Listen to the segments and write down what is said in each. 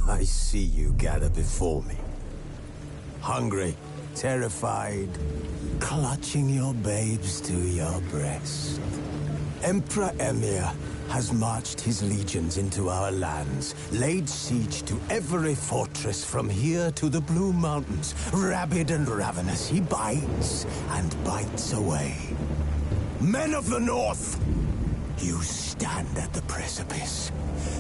I see you gather before me. Hungry, terrified, clutching your babes to your breast. Emperor Emir has marched his legions into our lands, laid siege to every fortress from here to the Blue Mountains. Rabid and ravenous, he bites and bites away. Men of the North, you stand at the precipice.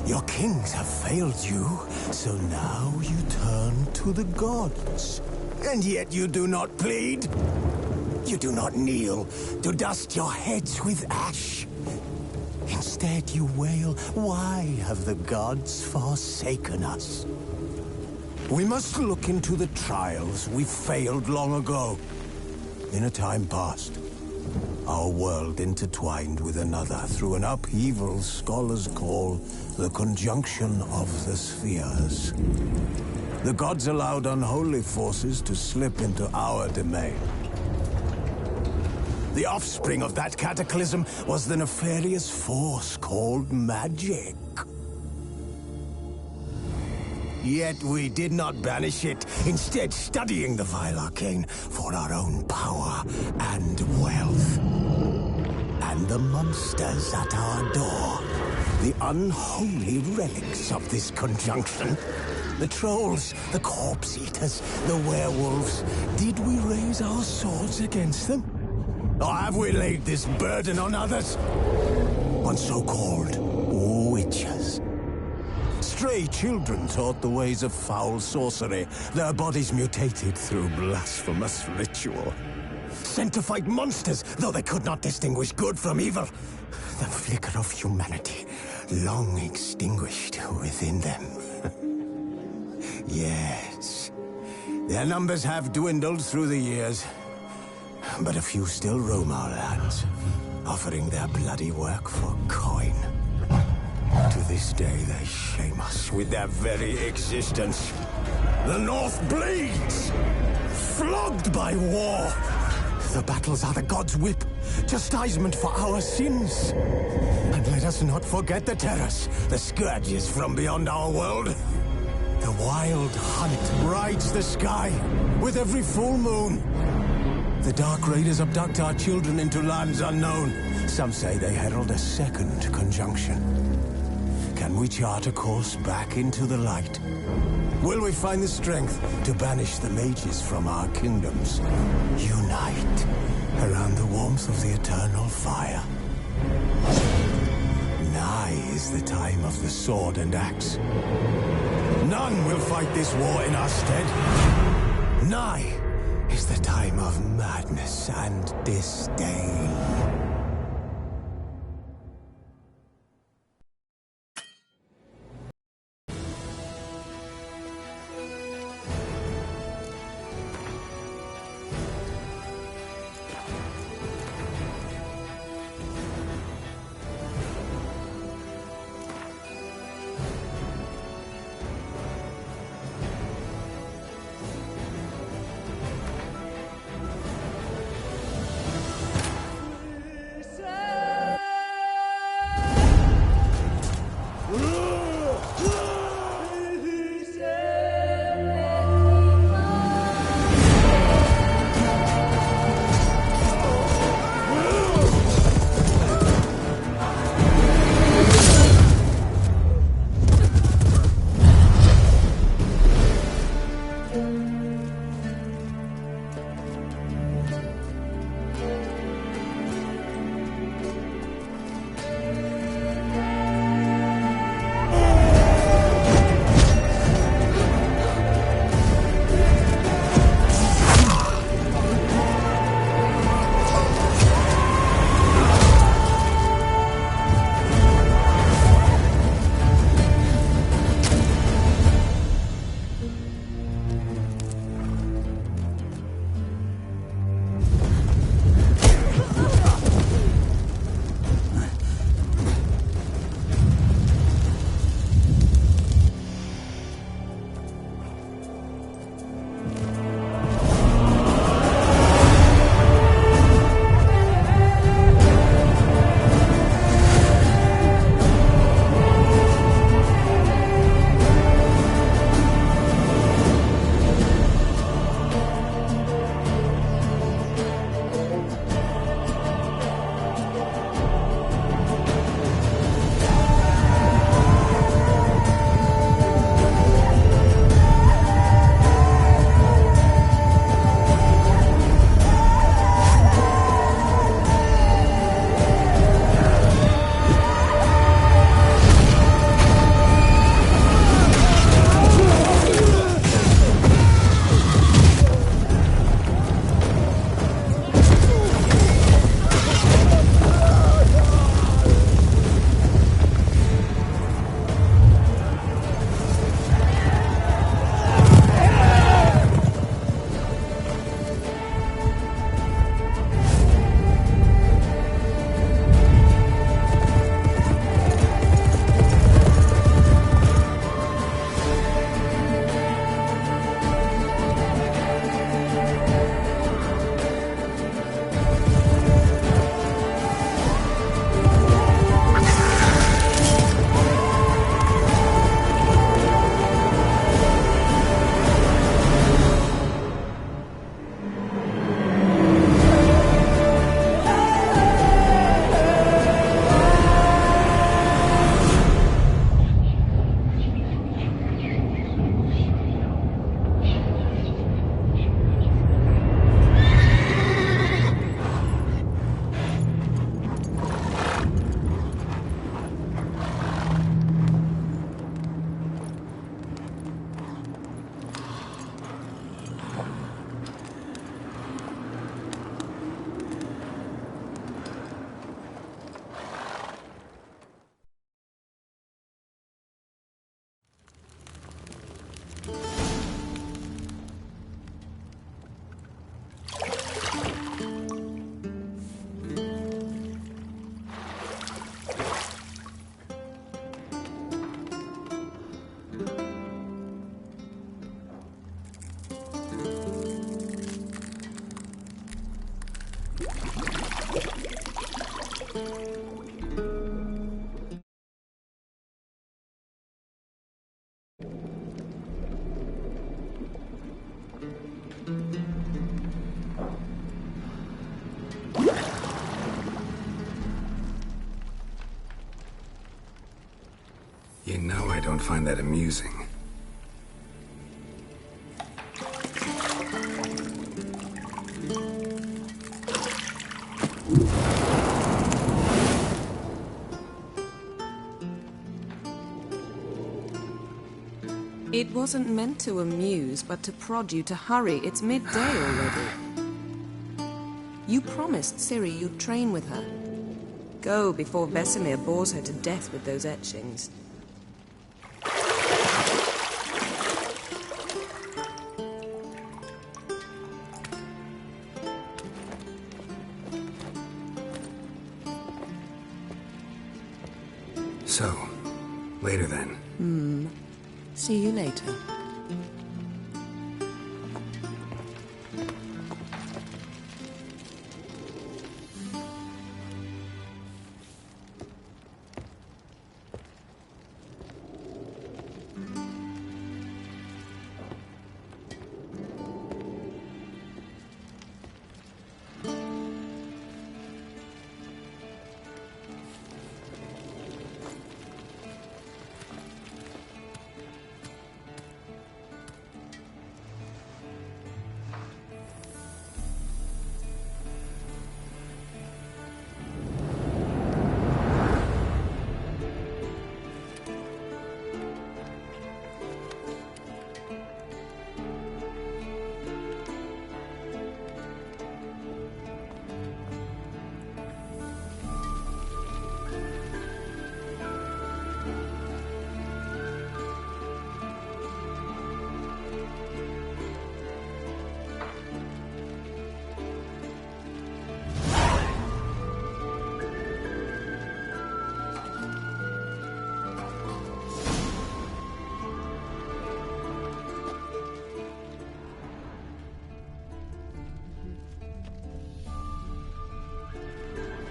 Your kings have failed you, so now you turn to the gods. And yet you do not plead. You do not kneel to dust your heads with ash. Instead you wail, why have the gods forsaken us? We must look into the trials we failed long ago. In a time past, our world intertwined with another through an upheaval scholars call the conjunction of the spheres. The gods allowed unholy forces to slip into our domain. The offspring of that cataclysm was the nefarious force called magic. Yet we did not banish it, instead studying the vile arcane for our own power and wealth. And the monsters at our door, the unholy relics of this conjunction. The trolls, the corpse-eaters, the werewolves. Did we raise our swords against them? Or have we laid this burden on others? On so-called witches. Stray children taught the ways of foul sorcery, their bodies mutated through blasphemous ritual. Sent to fight monsters, though they could not distinguish good from evil. The flicker of humanity, long extinguished within them. Yes, their numbers have dwindled through the years, but a few still roam our lands, offering their bloody work for coin. To this day, they shame us with their very existence. The North bleeds, flogged by war. The battles are the gods' whip, chastisement for our sins. And let us not forget the terrors, the scourges from beyond our world. The wild hunt rides the sky with every full moon. The Dark Raiders abduct our children into lands unknown. Some say they herald a second conjunction. Can we chart a course back into the light? Will we find the strength to banish the mages from our kingdoms? Unite around the warmth of the eternal fire. Nigh is the time of the sword and axe. None will fight this war in our stead. Nigh is the time of madness and disdain. You know I don't find that amusing. It wasn't meant to amuse, but to prod you to hurry. It's midday already. You promised Ciri you'd train with her. Go before Vesemir bores her to death with those etchings. So, later then. See you later.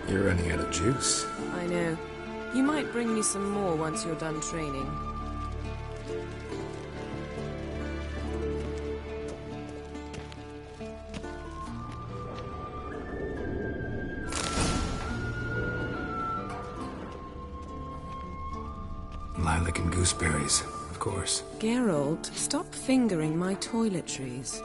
You're running out of juice. I know. You might bring me some more once you're done training. Lilac and gooseberries, of course. Geralt, stop fingering my toiletries.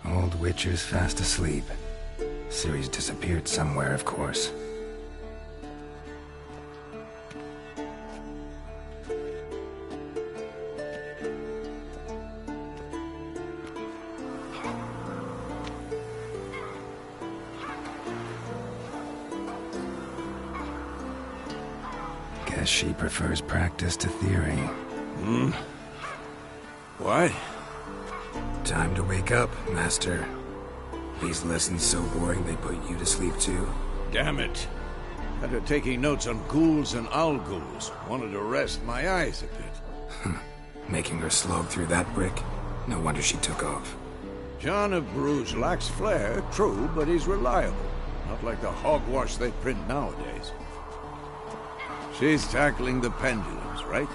Old Witcher's fast asleep. Ciri's disappeared somewhere, of course. Guess she prefers practice to theory. What? Time to wake up, Master. These lessons so boring they put you to sleep too. Damn it. Had her taking notes on ghouls and owl ghouls. Wanted to rest my eyes a bit. Making her slog through that brick? No wonder she took off. John of Bruges lacks flair, true, but he's reliable. Not like the hogwash they print nowadays. She's tackling the pendulums, right?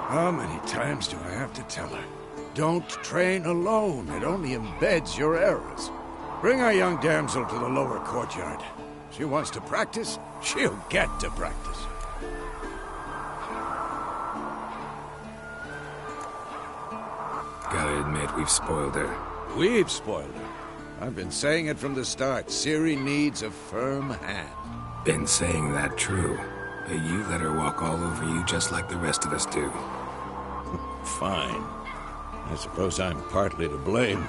How many times do I have to tell her? Don't train alone. It only embeds your errors. Bring our young damsel to the lower courtyard. She wants to practice, she'll get to practice. Gotta admit, we've spoiled her. We've spoiled her. I've been saying it from the start. Ciri needs a firm hand. Been saying that true. But you let her walk all over you just like the rest of us do. Fine. I suppose I'm partly to blame.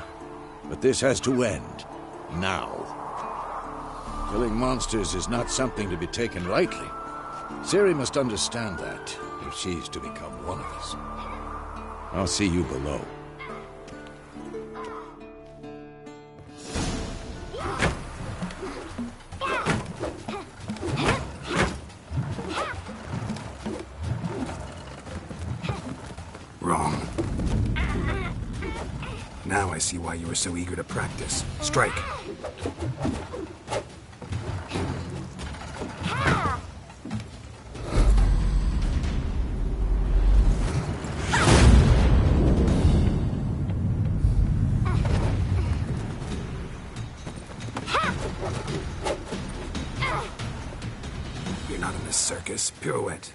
But this has to end. Now. Killing monsters is not something to be taken lightly. Ciri must understand that if she's to become one of us. I'll see you below. Wrong. Now I see why you were so eager to practice. Strike. You're not in this circus. Pirouette.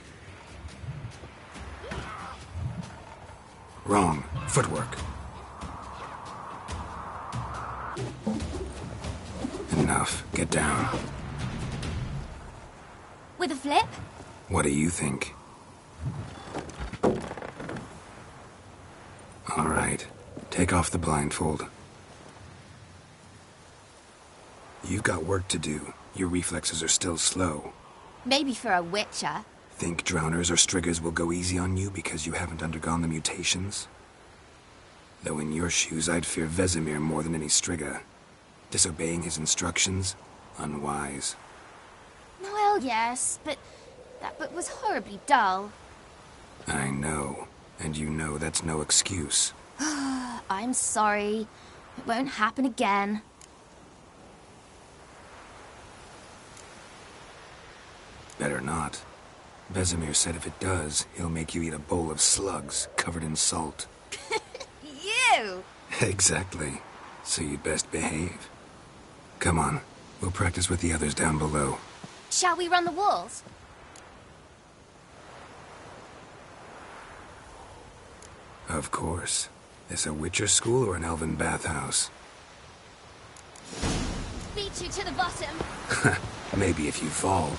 Wrong. Footwork. Enough. Get down. With a flip? What do you think? All right. Take off the blindfold. You've got work to do. Your reflexes are still slow. Maybe for a witcher. Think drowners or striggers will go easy on you because you haven't undergone the mutations? Though in your shoes, I'd fear Vesemir more than any strigger. Disobeying his instructions? Unwise. Well, yes, but that book was horribly dull. I know. And you know that's no excuse. I'm sorry. It won't happen again. Better not. Vesemir said if it does, he'll make you eat a bowl of slugs covered in salt. You! Exactly. So you'd best behave. Come on. We'll practice with the others down below. Shall we run the walls? Of course. This a Witcher school or an elven bathhouse? Beat you to the bottom. Maybe if you fall.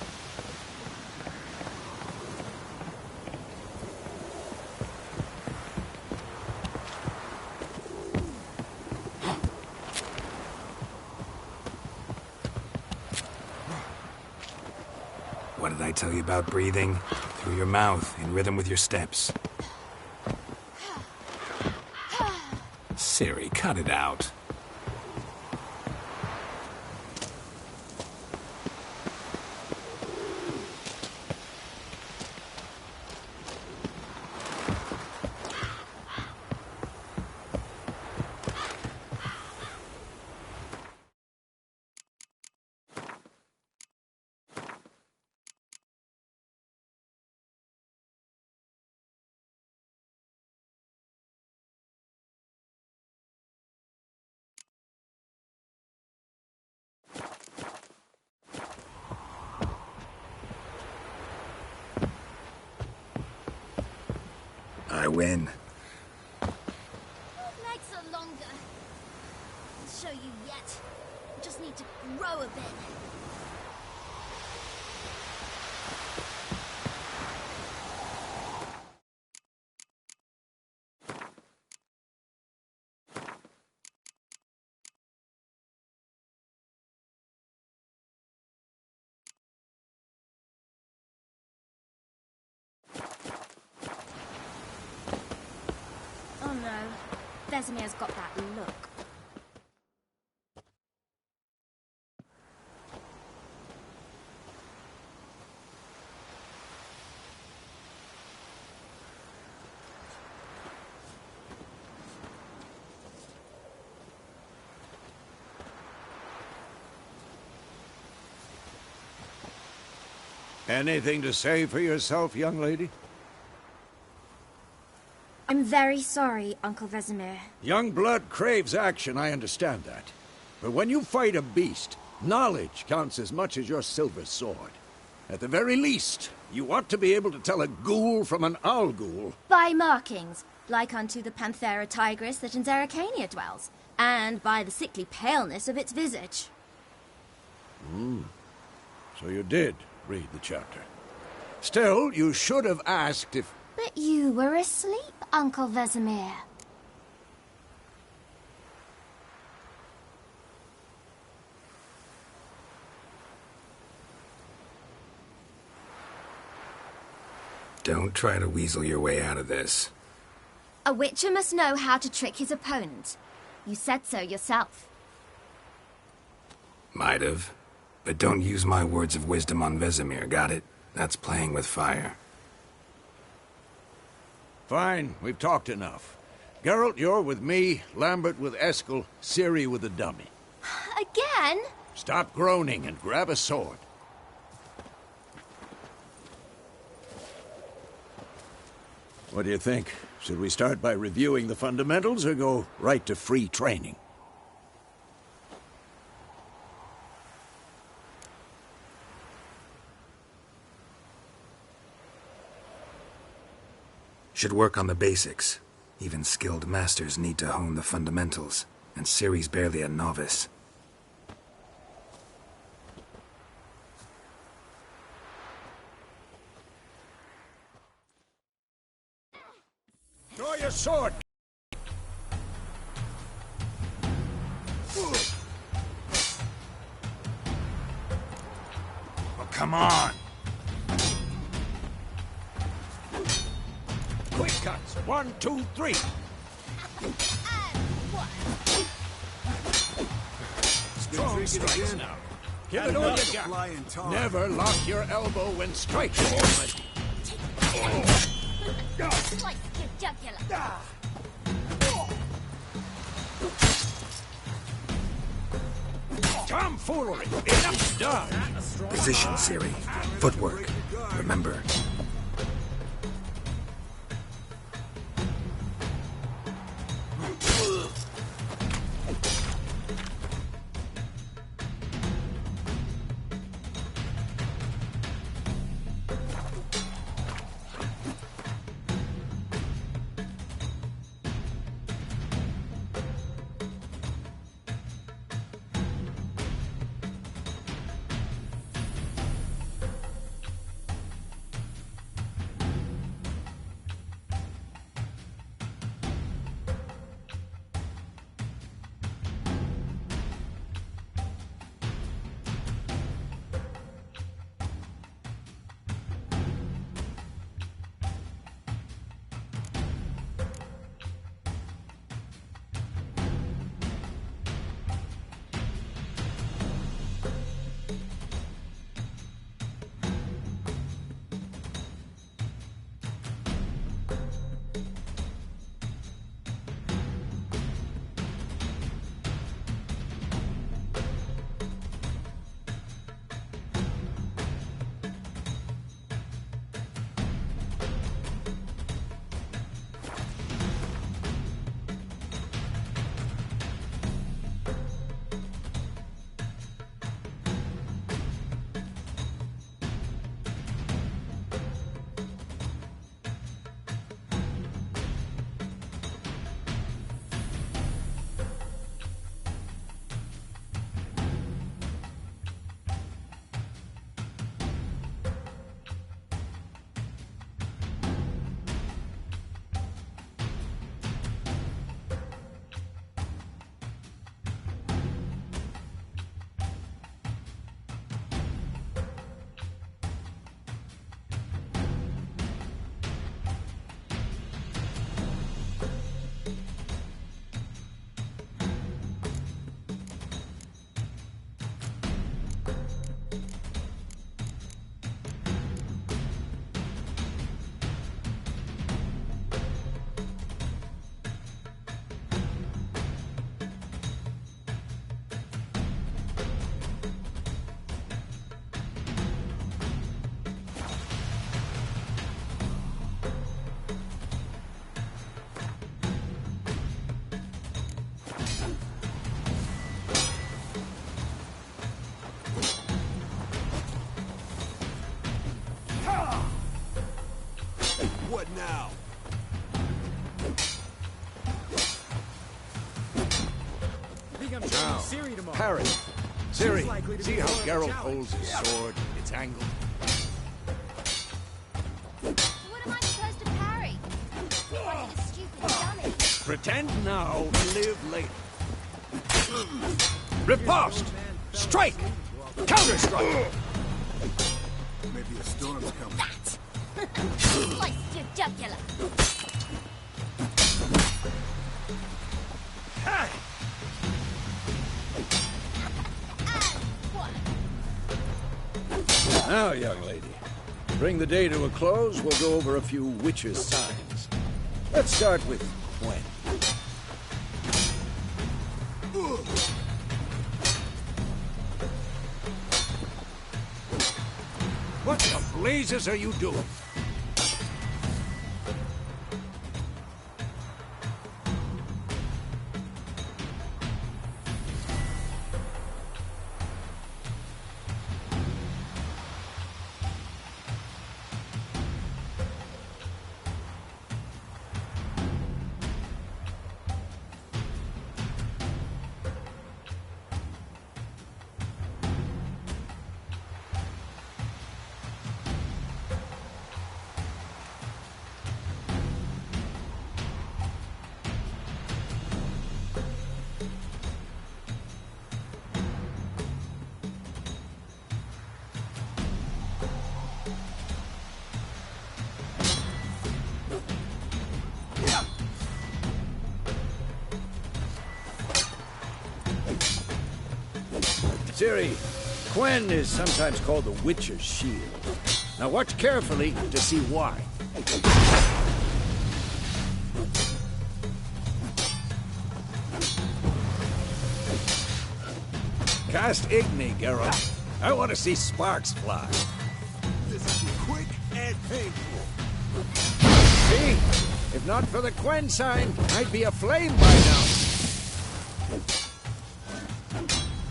What did I tell you about breathing? Through your mouth, in rhythm with your steps. Ciri, cut it out. I win. Legs are longer. I'll show you yet. I just need to grow a bit. Oh no, Vesemir's got that look. Anything to say for yourself, young lady? I'm very sorry, Uncle Vesemir. Young blood craves action, I understand that. But when you fight a beast, knowledge counts as much as your silver sword. At the very least, you ought to be able to tell a ghoul from an owl ghoul. By markings, like unto the Panthera tigris that in Zerrikania dwells, and by the sickly paleness of its visage. So you did read the chapter. Still, you should have asked if... But you were asleep, Uncle Vesemir. Don't try to weasel your way out of this. A witcher must know how to trick his opponent. You said so yourself. Might have. But don't use my words of wisdom on Vesemir, got it? That's playing with fire. Fine, we've talked enough. Geralt, you're with me, Lambert with Eskel, Ciri with the dummy. Again? Stop groaning and grab a sword. What do you think? Should we start by reviewing the fundamentals or go right to free training? Should work on the basics. Even skilled masters need to hone the fundamentals, and Ciri's barely a novice. Draw your sword! Oh, come on! Quick cuts! 1, 2, 3! Strong strikes now. Give it all you got. Never lock your elbow when striking. Slice your jugular. Tomfoolery! Enough done! Position, Ciri. Footwork. Remember. What now? Now, parry. Ciri, see how Geralt holds his sword? It's angled. What am I supposed to parry? What a stupid dummy. Pretend now, live later. Riposte! Strike! Counter-strike! Maybe a storm's coming. Slice your jugular. Now, young lady, to bring the day to a close, we'll go over a few witches' signs. Let's start with Gwen. What the blazes are you doing? Ciri, Gwen is sometimes called the Witcher's Shield. Now watch carefully to see why. Cast Igni, Geralt. I want to see sparks fly. This will be quick and painful. See? If not for the Gwen sign, I'd be aflame by now.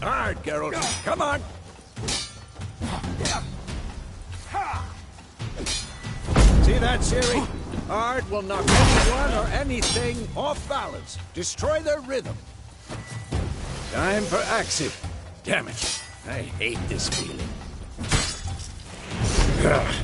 Hard, Geralt. Come on. See that, Ciri? Hard will knock anyone or anything off balance. Destroy their rhythm. Time for action. Damn it. I hate this feeling. Ugh.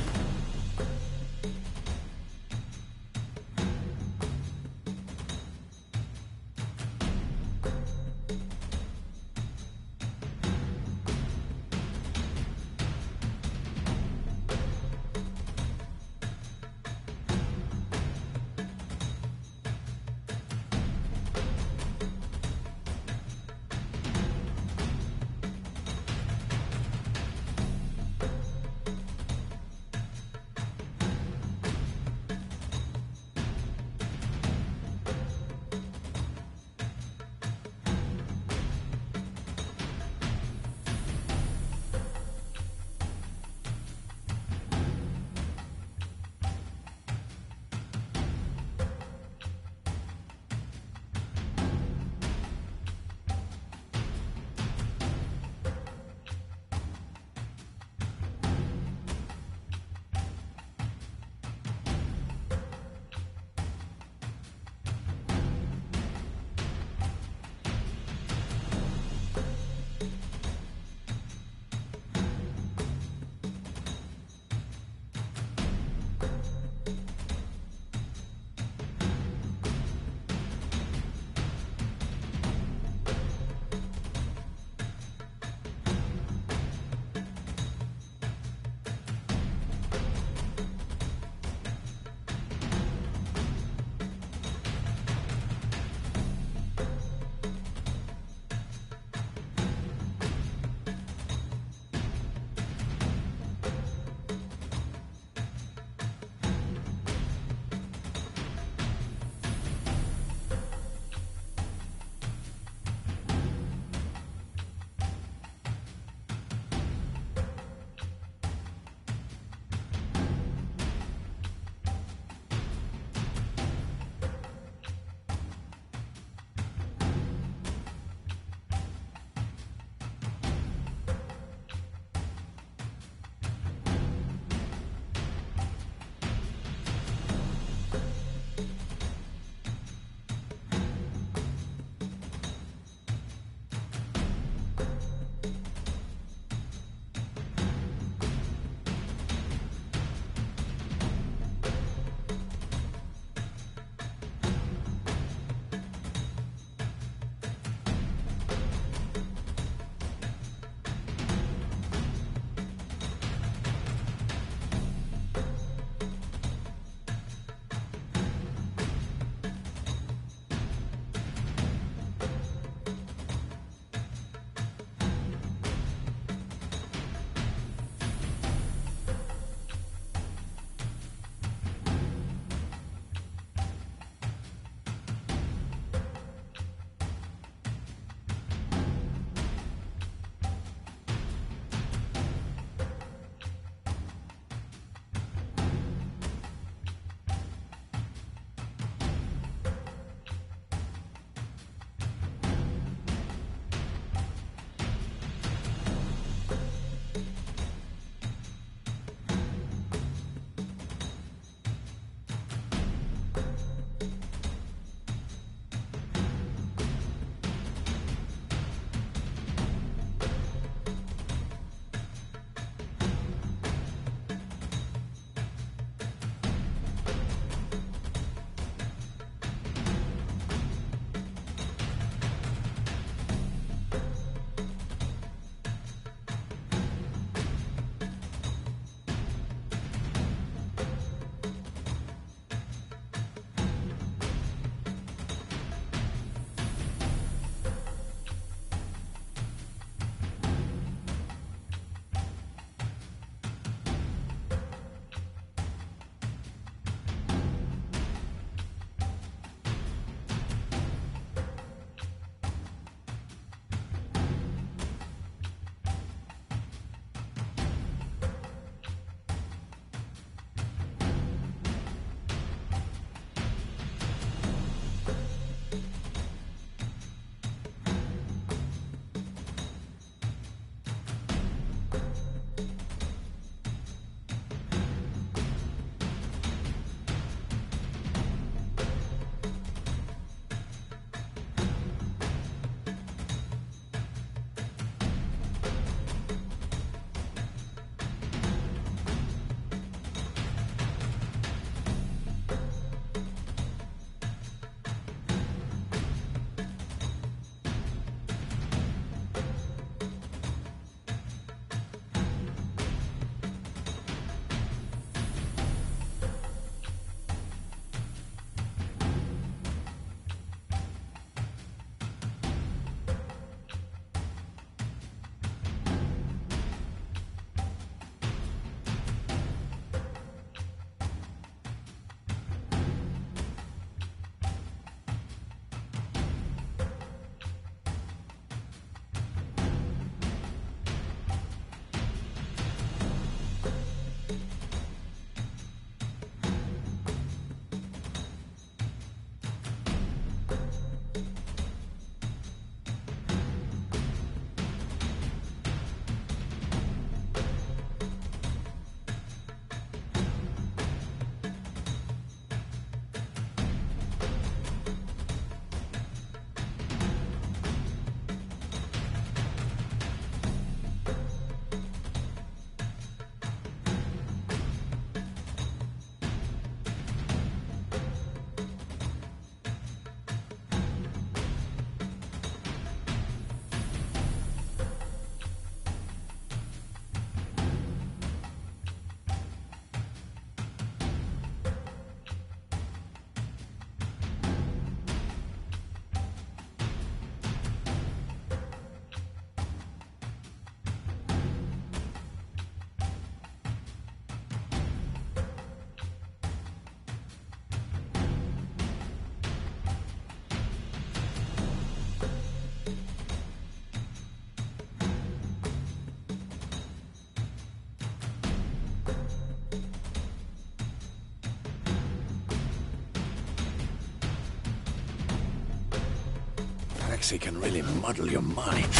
galaxy can really muddle your mind.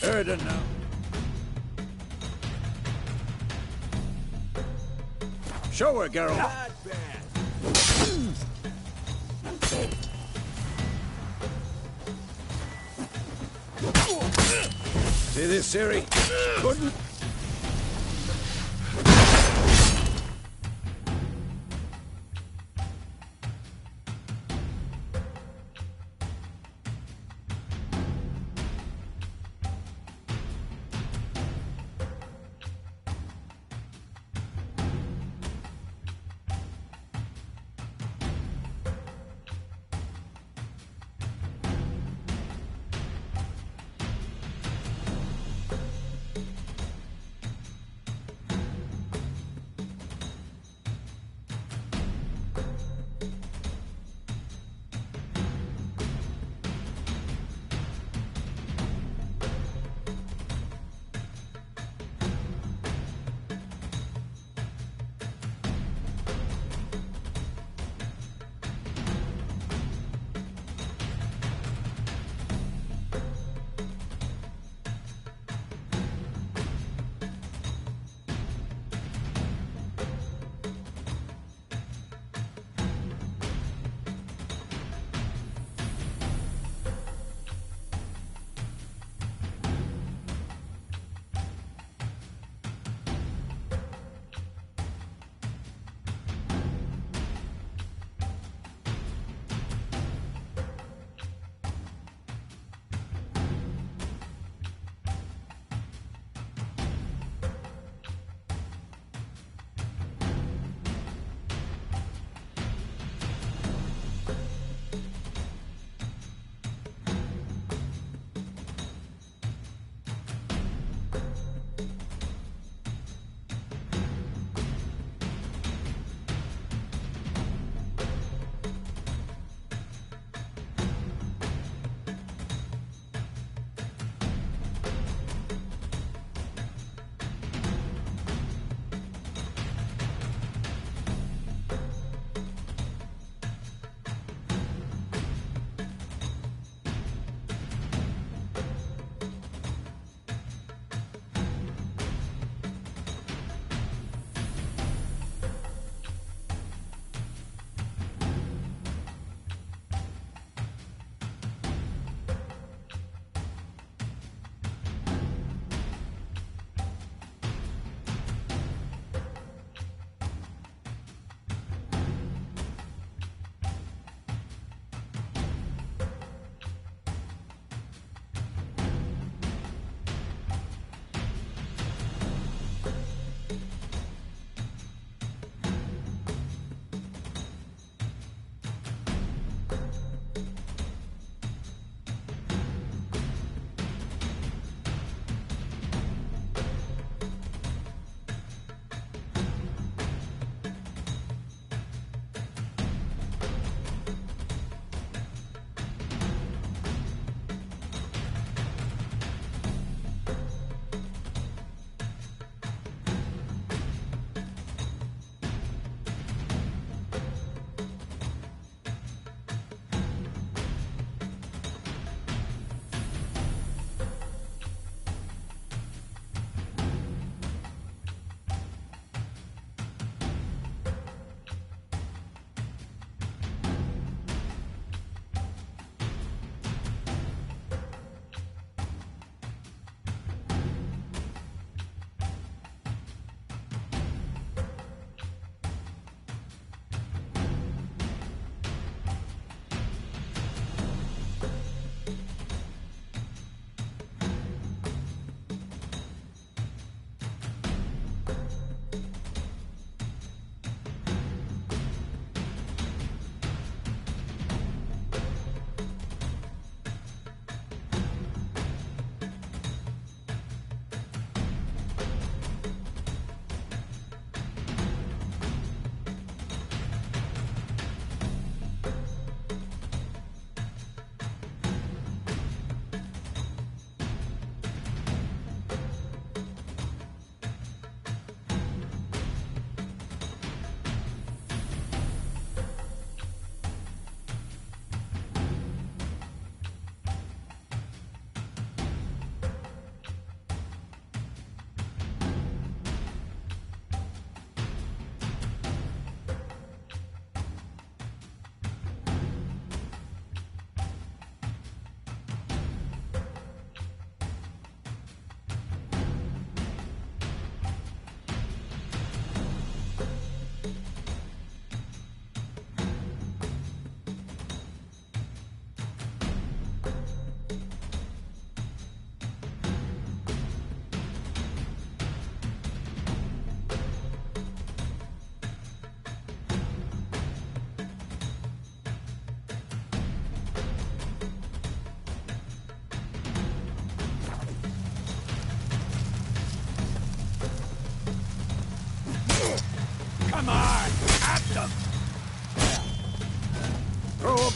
Heard enough. Show her, Geralt. See this, Siri? Couldn't.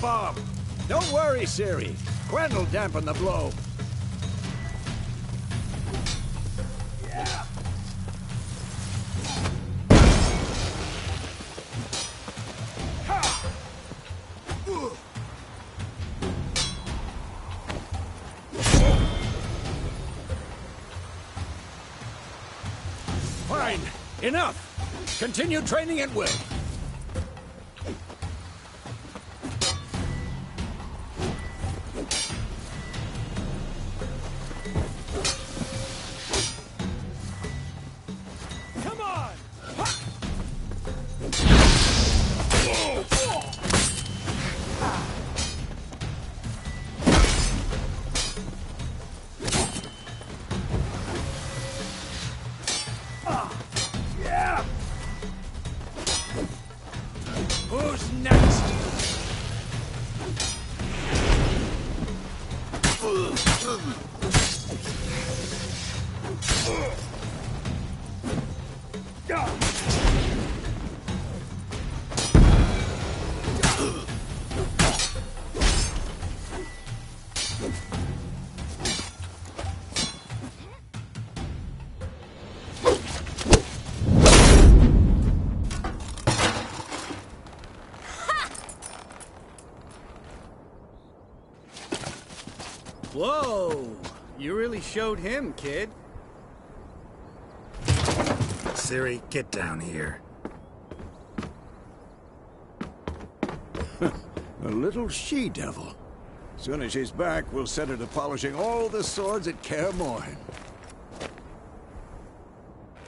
bomb. Don't worry, Ciri. Gwen'll dampen the blow. Yeah. Fine. Enough. Continue training at will. Who's next? Whoa! You really showed him, kid. Ciri, get down here. A little she-devil. Soon as she's back, we'll set her to polishing all the swords at Kaer Morhen.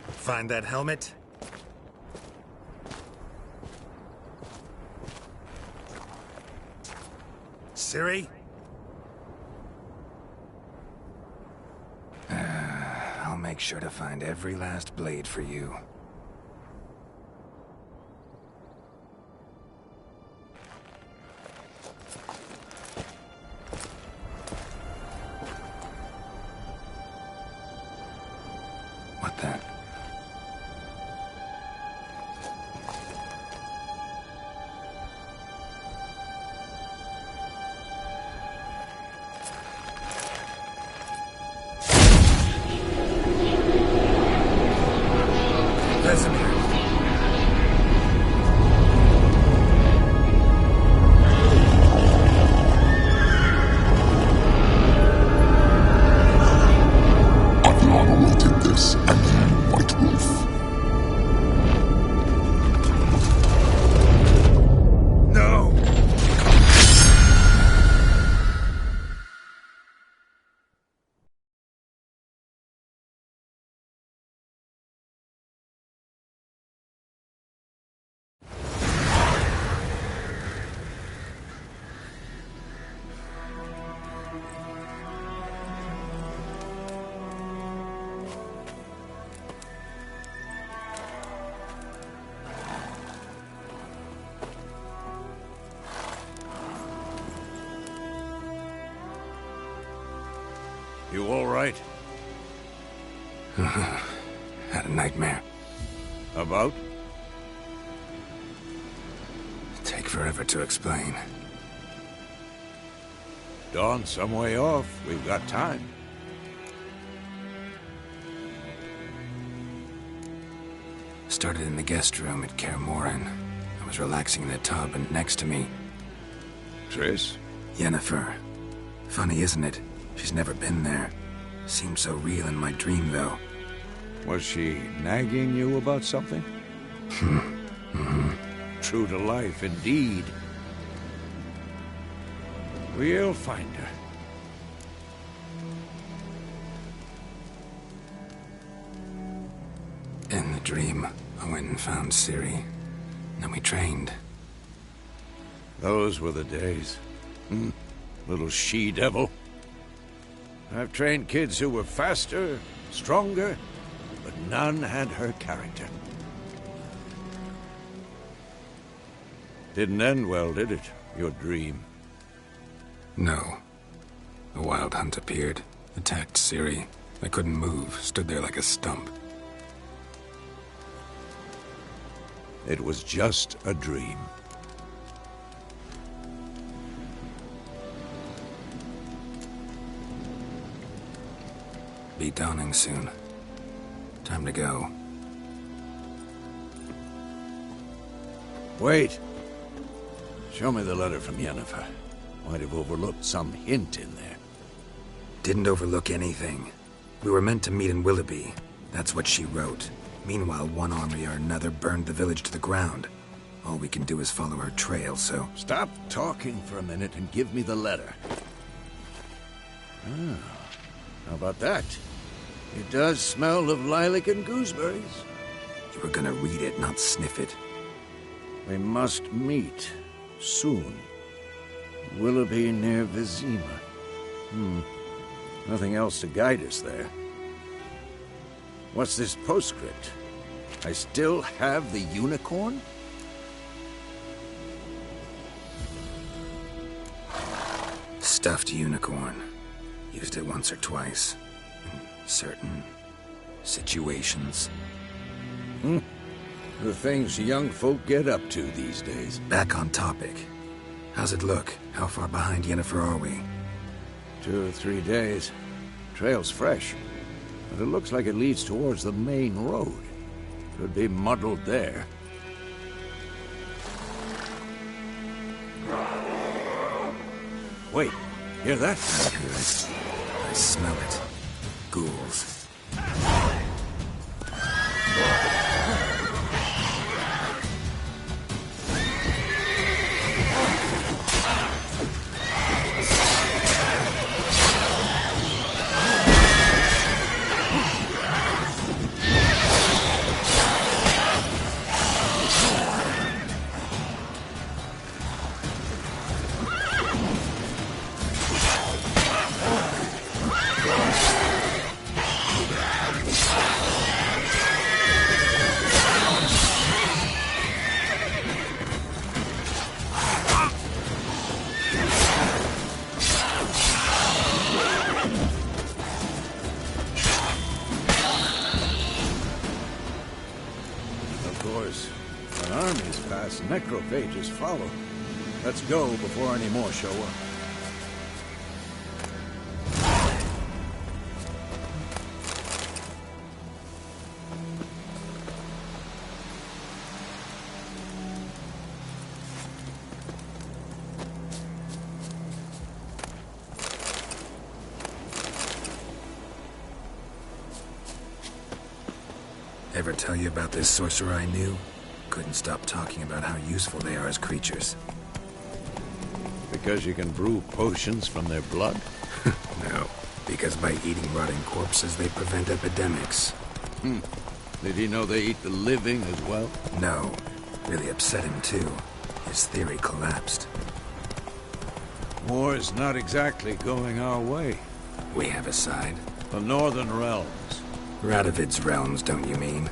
Find that helmet? Ciri? I'll make sure to find every last blade for you. What then? You all right? Had a nightmare. About? Take forever to explain. Dawn's some way off. We've got time. Started in the guest room at Kaer Morhen. I was relaxing in a tub, and next to me... Triss? Yennefer. Funny, isn't it? She's never been there. Seemed so real in my dream, though. Was she nagging you about something? True to life, indeed. We'll find her. In the dream, I went and found Ciri. Then we trained. Those were the days. Little she-devil. I've trained kids who were faster, stronger, but none had her character. Didn't end well, did it? Your dream? No. A wild hunt appeared, attacked Ciri. I couldn't move, stood there like a stump. It was just a dream. Be dawning soon. Time to go. Wait. Show me the letter from Yennefer. Might have overlooked some hint in there. Didn't overlook anything. We were meant to meet in Willoughby. That's what she wrote. Meanwhile, one army or another burned the village to the ground. All we can do is follow her trail, so... Stop talking for a minute and give me the letter. Ah, how about that? It does smell of lilac and gooseberries. You were gonna read it, not sniff it. We must meet. Soon. Willoughby near Vizima. Nothing else to guide us there. What's this postscript? I still have the unicorn? Stuffed unicorn. Used it once or twice. In certain situations. The things young folk get up to these days. Back on topic. How's it look? How far behind Yennefer are we? 2 or 3 days. Trail's fresh, but it looks like it leads towards the main road. Could be muddled there. Wait, hear that? I hear it. I smell it. Ghouls. Necrophages follow. Let's go before any more show up. Ever tell you about this sorcerer I knew? Couldn't stop talking about how useful they are as creatures. Because you can brew potions from their blood? No, because by eating rotting corpses, they prevent epidemics. Did he know they eat the living as well? No. Really upset him, too. His theory collapsed. War's not exactly going our way. We have a side. The Northern Realms. Radovid's realms, don't you mean?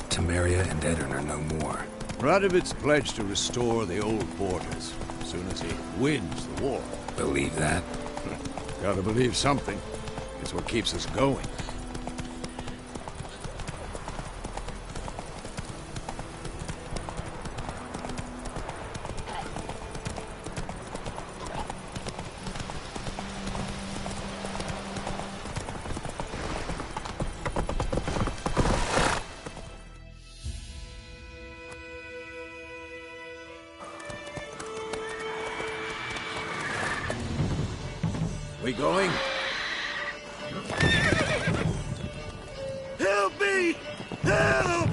Temeria and Edirn are no more. Radovid's pledged to restore the old borders as soon as he wins the war. Believe that? Gotta believe something. It's what keeps us going. We going? Help me! Help!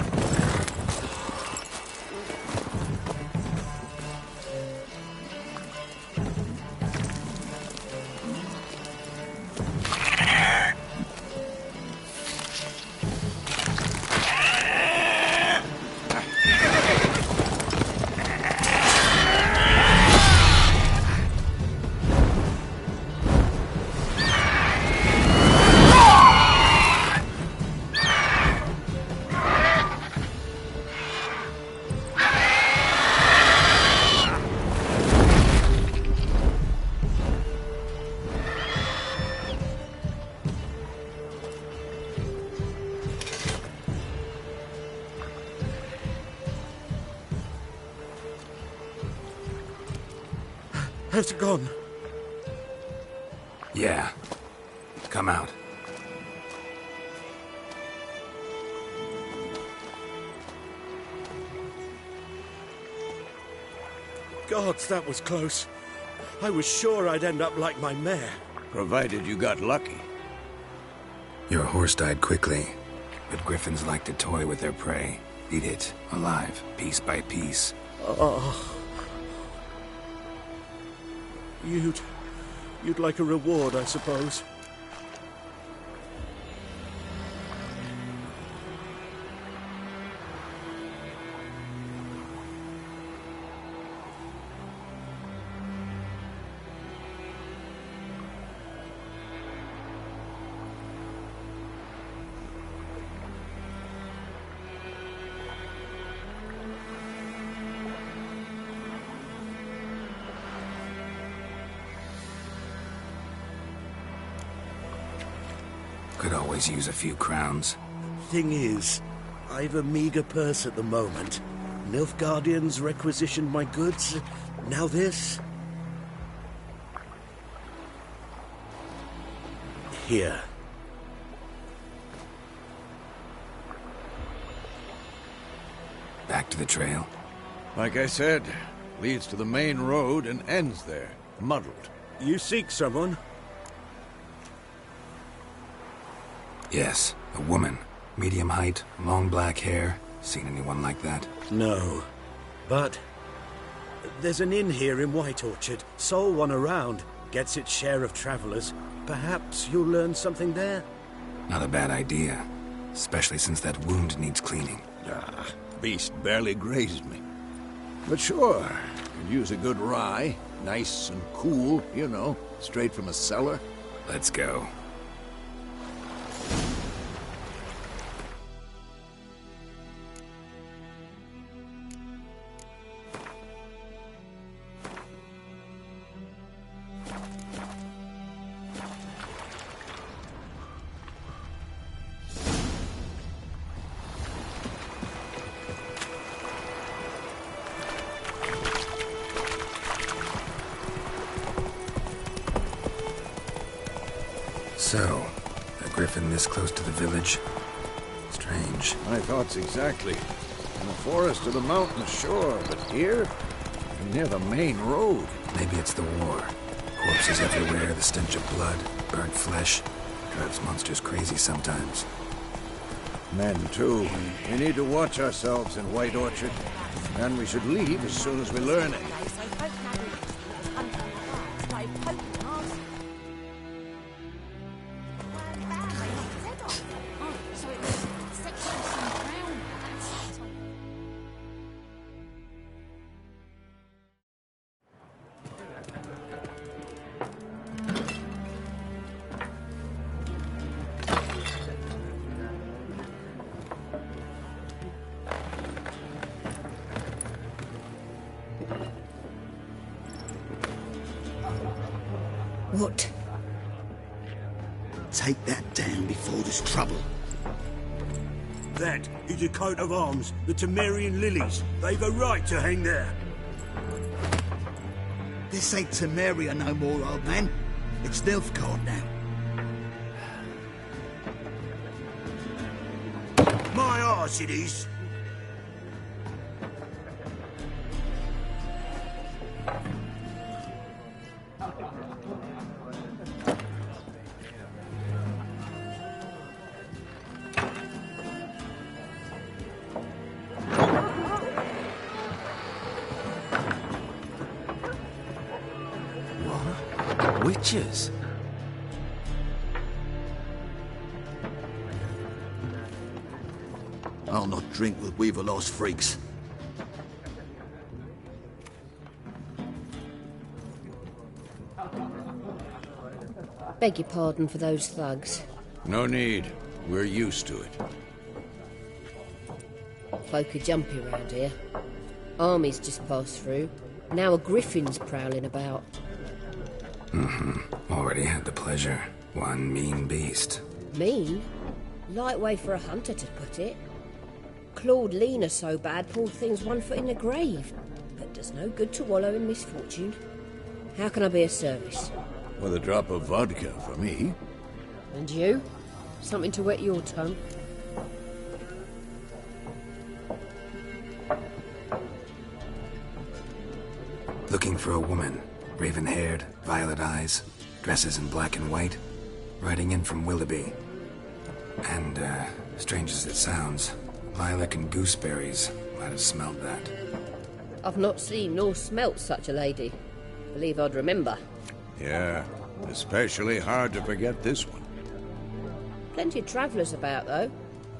Has it gone? Yeah. Come out. Gods, that was close. I was sure I'd end up like my mare. Provided you got lucky. Your horse died quickly, but griffins like to toy with their prey. Eat it, alive, piece by piece. Oh. You'd like a reward, I suppose. Could always use a few crowns. Thing is, I've a meager purse at the moment. Nilfgaardians requisitioned my goods. Now this. Here. Back to the trail. Like I said, leads to the main road and ends there, muddled. You seek someone? Yes, a woman. Medium height, long black hair. Seen anyone like that? No. But there's an inn here in White Orchard. Sole one around. Gets its share of travelers. Perhaps you'll learn something there? Not a bad idea. Especially since that wound needs cleaning. Beast barely grazed me. But sure, could use a good rye. Nice and cool, you know, straight from a cellar. Let's go. So, a griffin this close to the village? Strange. My thoughts exactly. In the forest or the mountain, sure, but here? Near the main road. Maybe it's the war. Corpses everywhere, the stench of blood, burnt flesh. Drives monsters crazy sometimes. Men, too. We need to watch ourselves in White Orchard. And we should leave as soon as we learn it. What? Take that down before there's trouble. That is a coat of arms, the Temerian lilies. They've a right to hang there. This ain't Temeria no more, old man. It's Nilfgaard now. My arse it is. Witches? I'll not drink with Weaverlost freaks. Beg your pardon for those thugs. No need. We're used to it. Folk are jumpy around here. Armies just passed through. Now a griffin's prowling about. Already had the pleasure. One mean beast. Mean? Light way for a hunter to put it. Clawed Lena so bad, poor thing's 1 foot in the grave. But does no good to wallow in misfortune. How can I be of service? With a drop of vodka for me. And you? Something to wet your tongue? Looking for a woman. Raven-haired, violet eyes, dresses in black and white. Riding in from Willoughby. And, strange as it sounds, lilac and gooseberries might have smelled that. I've not seen nor smelt such a lady. Believe I'd remember. Yeah, especially hard to forget this one. Plenty of travellers about, though.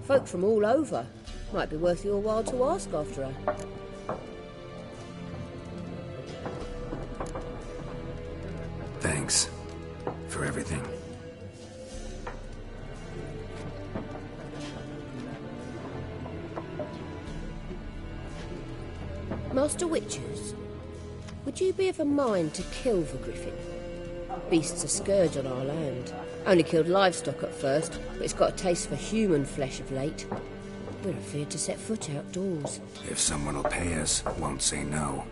Folk from all over. Might be worth your while to ask after her. Thanks for everything. Master Witchers, would you be of a mind to kill the griffin? Beast's a scourge on our land. Only killed livestock at first, but it's got a taste for human flesh of late. We're afeard to set foot outdoors. If someone will pay us, won't say no.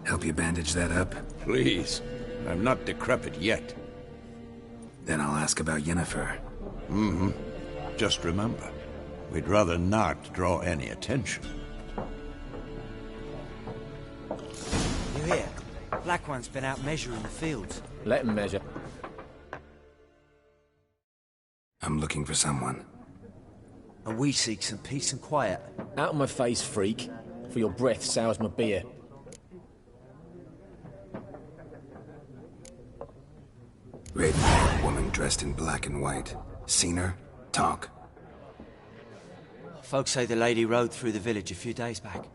Help you bandage that up? Please. I'm not decrepit yet. Then I'll ask about Yennefer. Mm-hmm. Just remember, we'd rather not draw any attention. You hear? Black One's been out measuring the fields. Let him measure. I'm looking for someone. And we seek some peace and quiet. Out of my face, freak. For your breath sours my beer. Raven-haired woman dressed in black and white. Seen her? Talk. Folks say the lady rode through the village a few days back.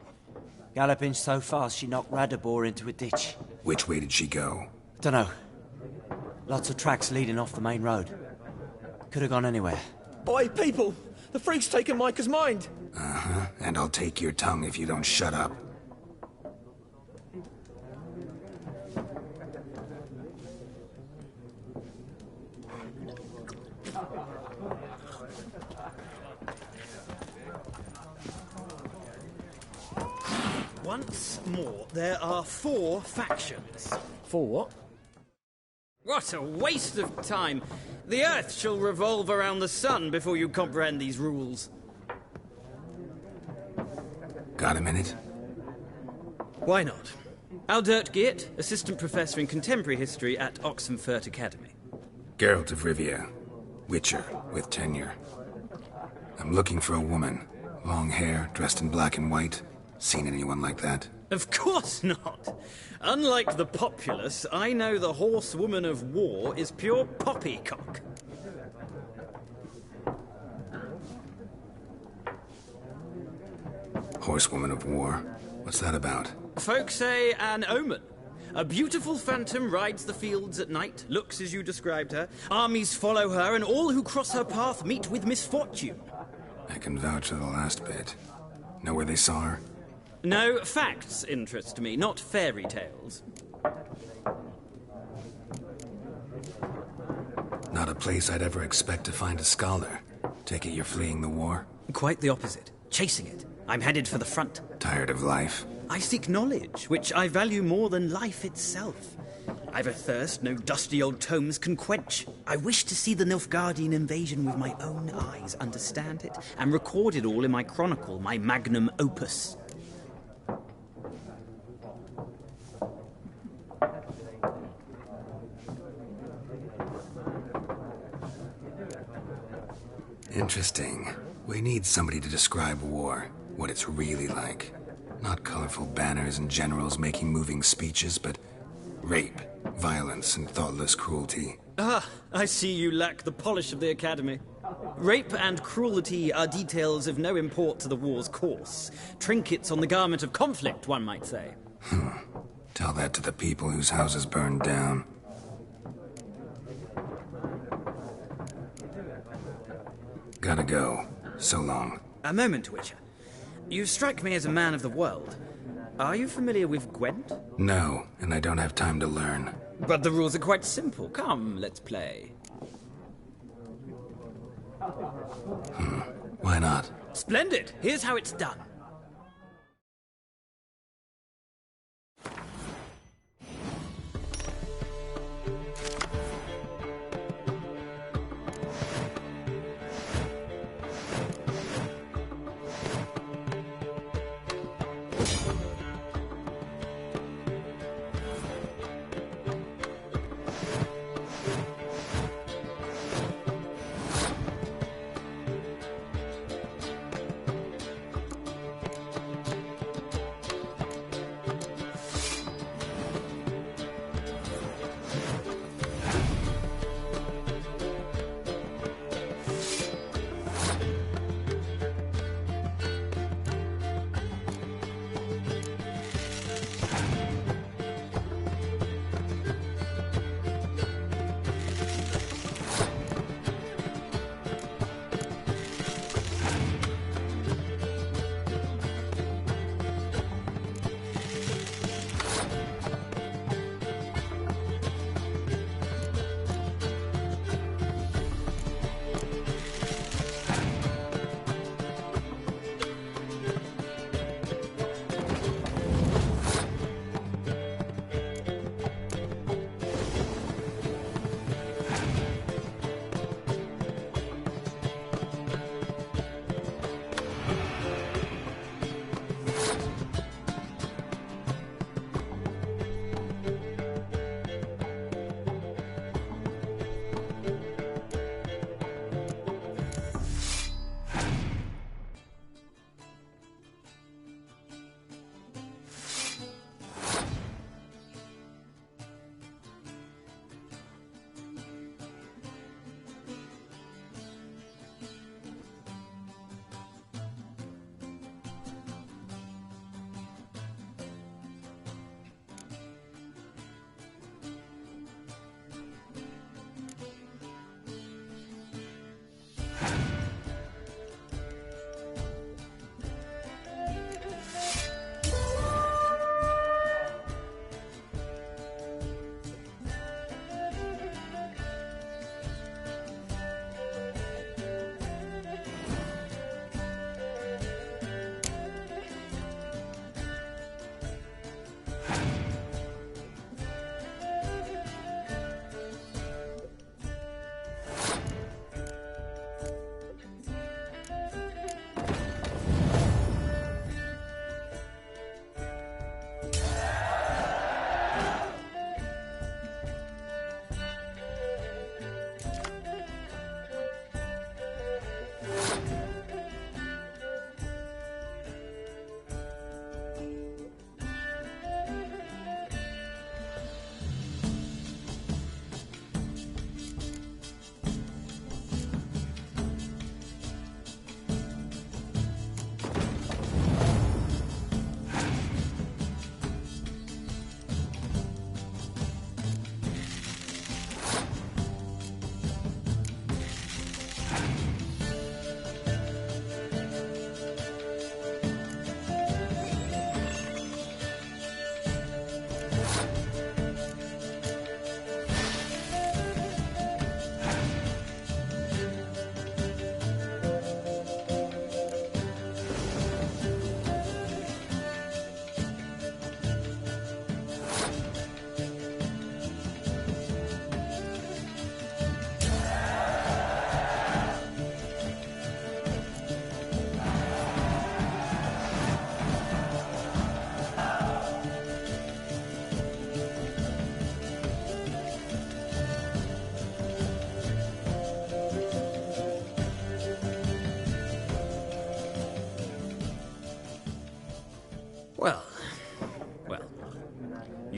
Galloping so fast she knocked Radabor into a ditch. Which way did she go? Dunno. Lots of tracks leading off the main road. Could have gone anywhere. Oi, people! The freak's taken Micah's mind! Uh-huh. And I'll take your tongue if you don't shut up. Once more, there are 4 factions. 4 what? What a waste of time! The Earth shall revolve around the sun before you comprehend these rules. Got a minute? Why not? Aldert Geert, Assistant Professor in Contemporary History at Oxenfurt Academy. Geralt of Rivia. Witcher, with tenure. I'm looking for a woman. Long hair, dressed in black and white. Seen anyone like that? Of course not! Unlike the populace, I know the horsewoman of war is pure poppycock. Horsewoman of war? What's that about? Folk say an omen. A beautiful phantom rides the fields at night, looks as you described her. Armies follow her, and all who cross her path meet with misfortune. I can vouch for the last bit. Know where they saw her? No, facts interest me, not fairy tales. Not a place I'd ever expect to find a scholar. Take it you're fleeing the war? Quite the opposite. Chasing it. I'm headed for the front. Tired of life? I seek knowledge, which I value more than life itself. I've a thirst no dusty old tomes can quench. I wish to see the Nilfgaardian invasion with my own eyes, understand it, and record it all in my chronicle, my magnum opus. Interesting. We need somebody to describe war, what it's really like. Not colorful banners and generals making moving speeches, but rape, violence, and thoughtless cruelty. Ah, I see you lack the polish of the Academy. Rape and cruelty are details of no import to the war's course. Trinkets on the garment of conflict, one might say. Tell that to the people whose houses burned down. Gotta go. So long. A moment, Witcher. You strike me as a man of the world. Are you familiar with Gwent? No, and I don't have time to learn. But the rules are quite simple. Come, let's play. Why not? Splendid! Here's how it's done.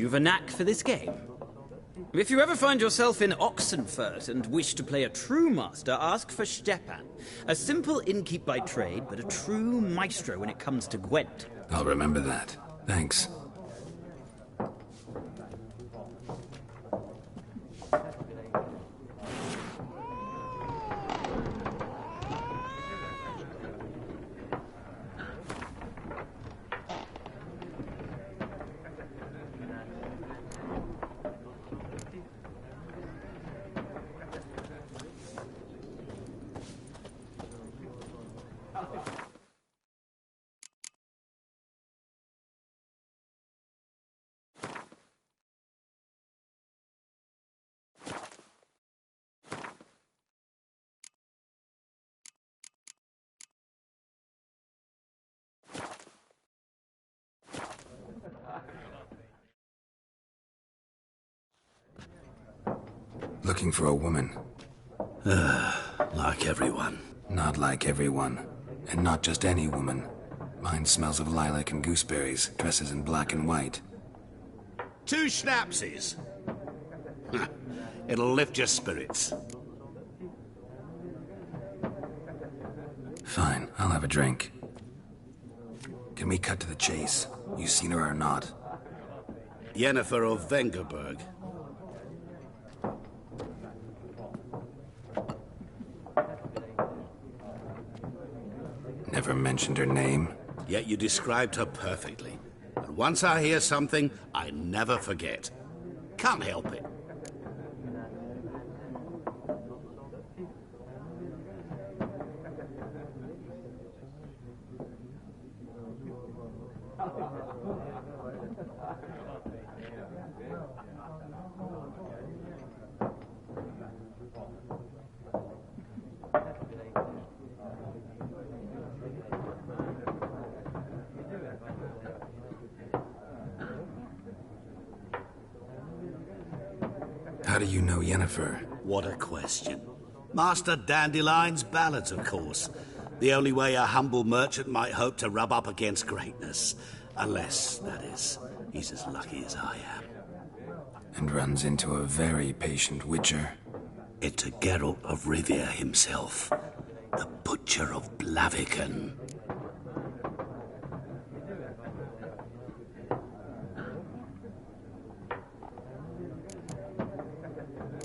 You've a knack for this game. If you ever find yourself in Oxenfurt and wish to play a true master, ask for Stepan. A simple innkeep by trade, but a true maestro when it comes to Gwent. I'll remember that. Thanks. looking for a woman. Like everyone. Not like everyone. And not just any woman. Mine smells of lilac and gooseberries, dresses in black and white. 2 schnapsies. It'll lift your spirits. Fine, I'll have a drink. Can we cut to the chase? You seen her or not? Yennefer of Vengerberg. Never mentioned her name. Yet you described her perfectly. And once I hear something, I never forget. Can't help it. How do you know Yennefer? What a question. Master Dandelion's ballads, of course. The only way a humble merchant might hope to rub up against greatness. Unless, that is, he's as lucky as I am. And runs into a very patient witcher. Into Geralt of Rivia himself. The Butcher of Blaviken.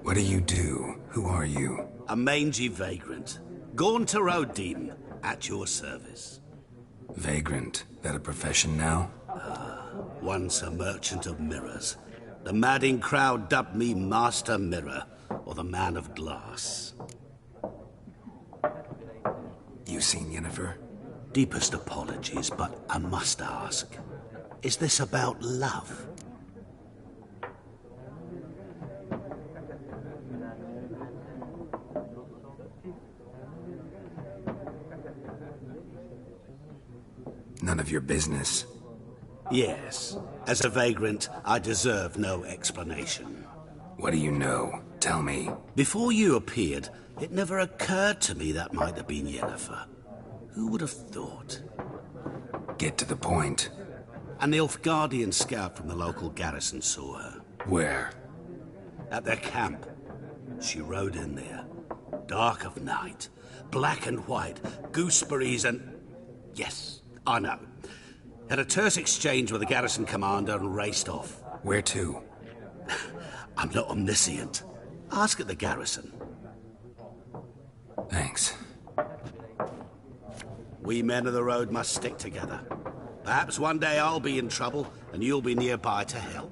What do you do? Who are you? A mangy vagrant. Gone to Rodim, at your service. Vagrant? That a profession now? Once a merchant of mirrors. The madding crowd dubbed me Master Mirror, or the Man of Glass. You seen Yennefer? Deepest apologies, but I must ask. Is this about love? None of your business. Yes. As a vagrant, I deserve no explanation. What do you know? Tell me. Before you appeared, it never occurred to me that might have been Yennefer. Who would have thought? Get to the point. An Nilfgaardian scout from the local garrison saw her. Where? At their camp. She rode in there. Dark of night. Black and white. Gooseberries and... Yes, I know. Had a terse exchange with the garrison commander and raced off. Where to? I'm not omniscient. Ask at the garrison. Thanks. We men of the road must stick together. Perhaps one day I'll be in trouble and you'll be nearby to help.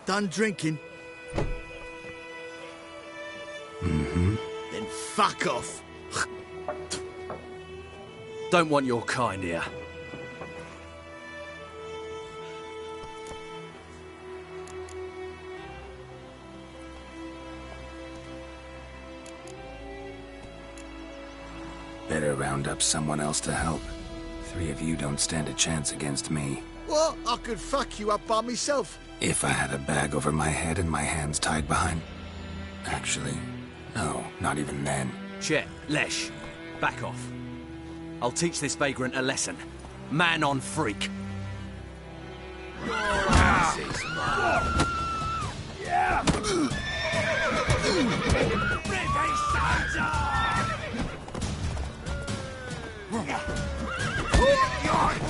Done drinking? Mm-hmm. Then fuck off. Don't want your kind here. Better round up someone else to help. 3 of you don't stand a chance against me. What? I could fuck you up by myself. If I had a bag over my head and my hands tied behind... Actually, no, not even then. Chet, Lesh, back off. I'll teach this vagrant a lesson. Man on freak. You're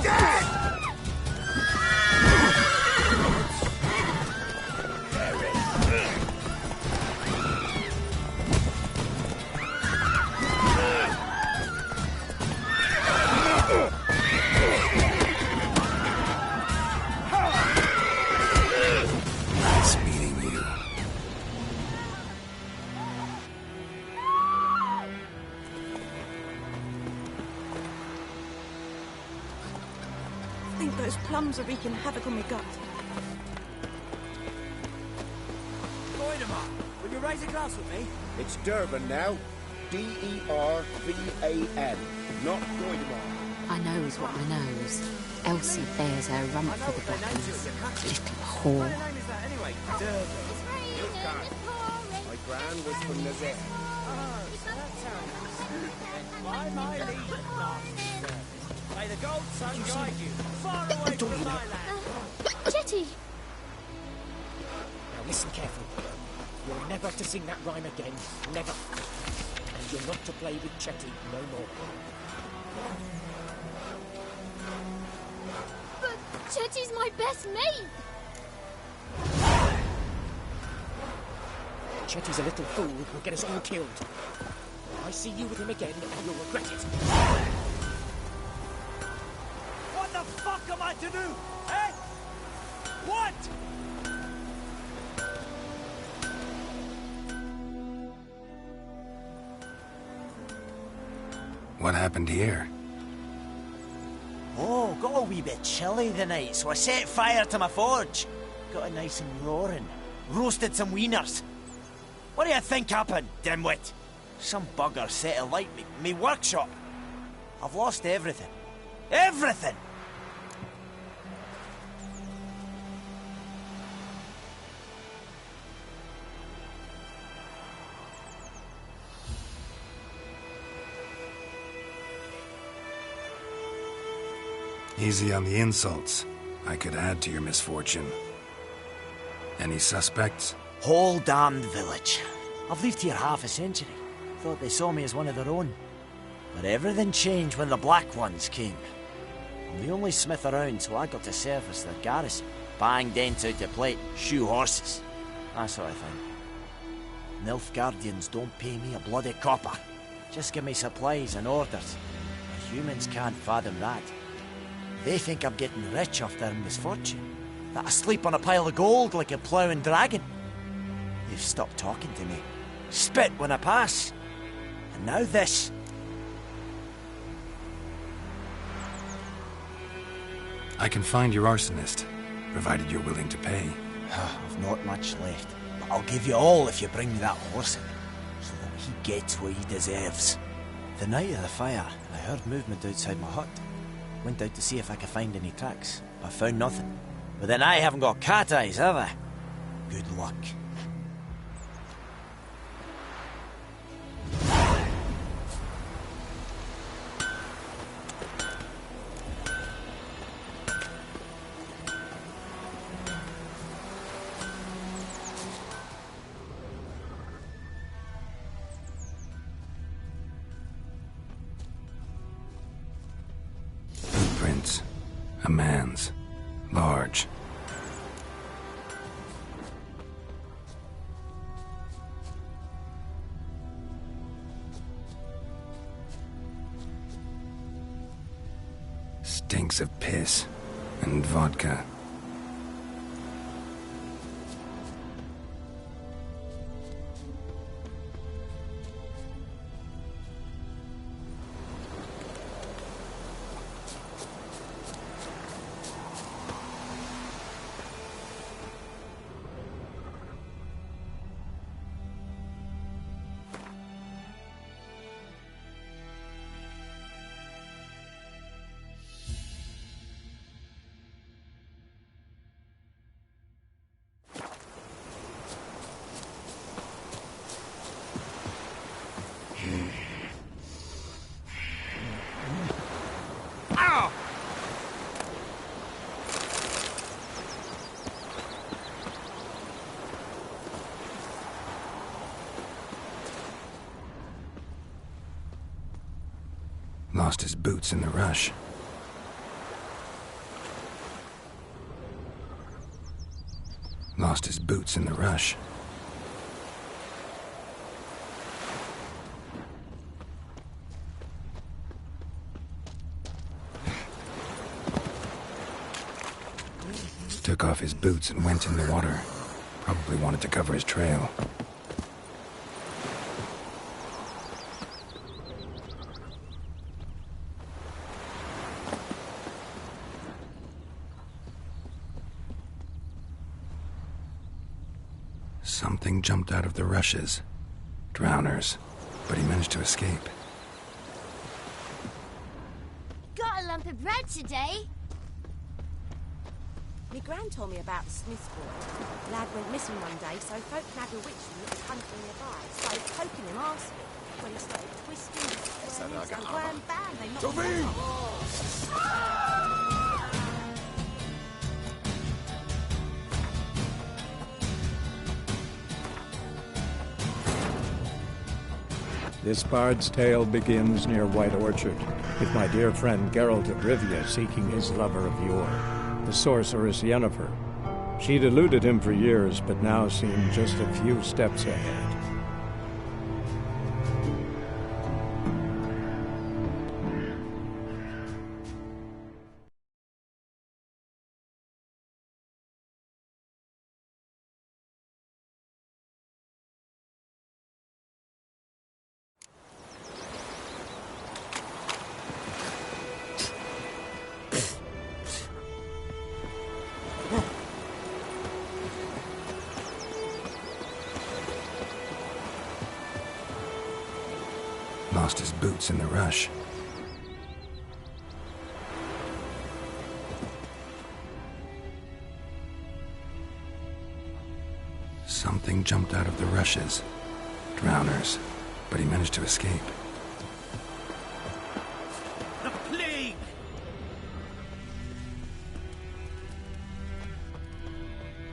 dead! Nice meeting you. I think those plums are wreaking havoc on my gut. Join him up. When you're raise a glass with me? It's Durban now. D-E-R-V-A-N. Not Doidemar. I knows what I knows. Elsie bears her rump for the Blackens. Little whore. My gran was from Nazaire. By my leave, sir. May the gold sun guide you far away from my land. Chetty! Now listen carefully. You're never to sing that rhyme again. Never. And you're not to play with Chetty no more. But Chetty's my best mate! Chetty's a little fool who'll get us all killed. I see you with him again and you'll regret it. What the fuck am I to do? Eh? What? What happened here? Oh, got a wee bit chilly the night, so I set fire to my forge. Got it nice and roaring. Roasted some wieners. What do you think happened, dimwit? Some bugger set alight me workshop. I've lost everything. Everything! Easy on the insults. I could add to your misfortune. Any suspects? Whole damned village. I've lived here half a century. Thought they saw me as one of their own. But everything changed when the Black Ones came. I'm the only smith around, so I got to service their garrison. Bang dents out to plate, shoe horses. That sort of thing. Nilfgaardians don't pay me a bloody copper. Just give me supplies and orders. The humans can't fathom that. They think I'm getting rich off their misfortune. That I sleep on a pile of gold like a ploughing dragon. They've stopped talking to me. Spit when I pass. And now this. I can find your arsonist, provided you're willing to pay. I've not much left, but I'll give you all if you bring me that horse in, so that he gets what he deserves. The night of the fire, I heard movement outside my hut. Went out to see if I could find any tracks, but found nothing. But then I haven't got cat eyes, have I? Good luck. Footprints. A man's. Large. Stinks of piss and vodka. Lost his boots in the rush. Lost his boots in the rush. Took off his boots and went in the water. Probably wanted to cover his trail. Something jumped out of the rushes. Drowners. But he managed to escape. Got a lump of bread today. Me gran told me about the Smith's boy. Lad went missing one day, so folk nagged a witch from the country nearby. Started poking him arsehole. When he started twisting his squares, and wham, bam, they knocked him out. This bard's tale begins near White Orchard, with my dear friend Geralt of Rivia seeking his lover of yore, the sorceress Yennefer. She'd eluded him for years, but now seemed just a few steps ahead. Lost his boots in the rush. Something jumped out of the rushes. Drowners. But he managed to escape. The plague!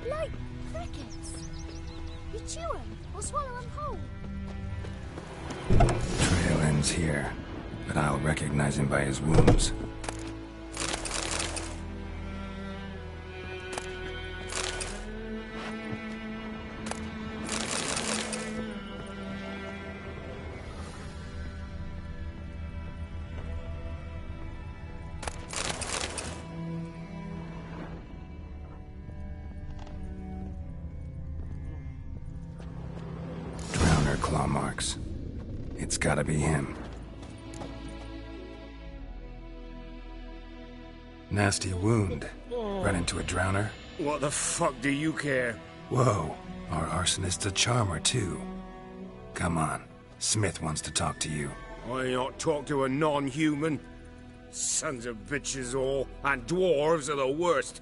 Like crickets. You chew them or swallow them whole. Trail ends here, but I'll recognize him by his wounds. Drowner claw marks. It's gotta be him. Nasty wound. Run into a drowner? What the fuck do you care? Whoa, our arsonist's a charmer too. Come on, Smith wants to talk to you. I ain't not talk to a non-human. Sons of bitches all, and dwarves are the worst.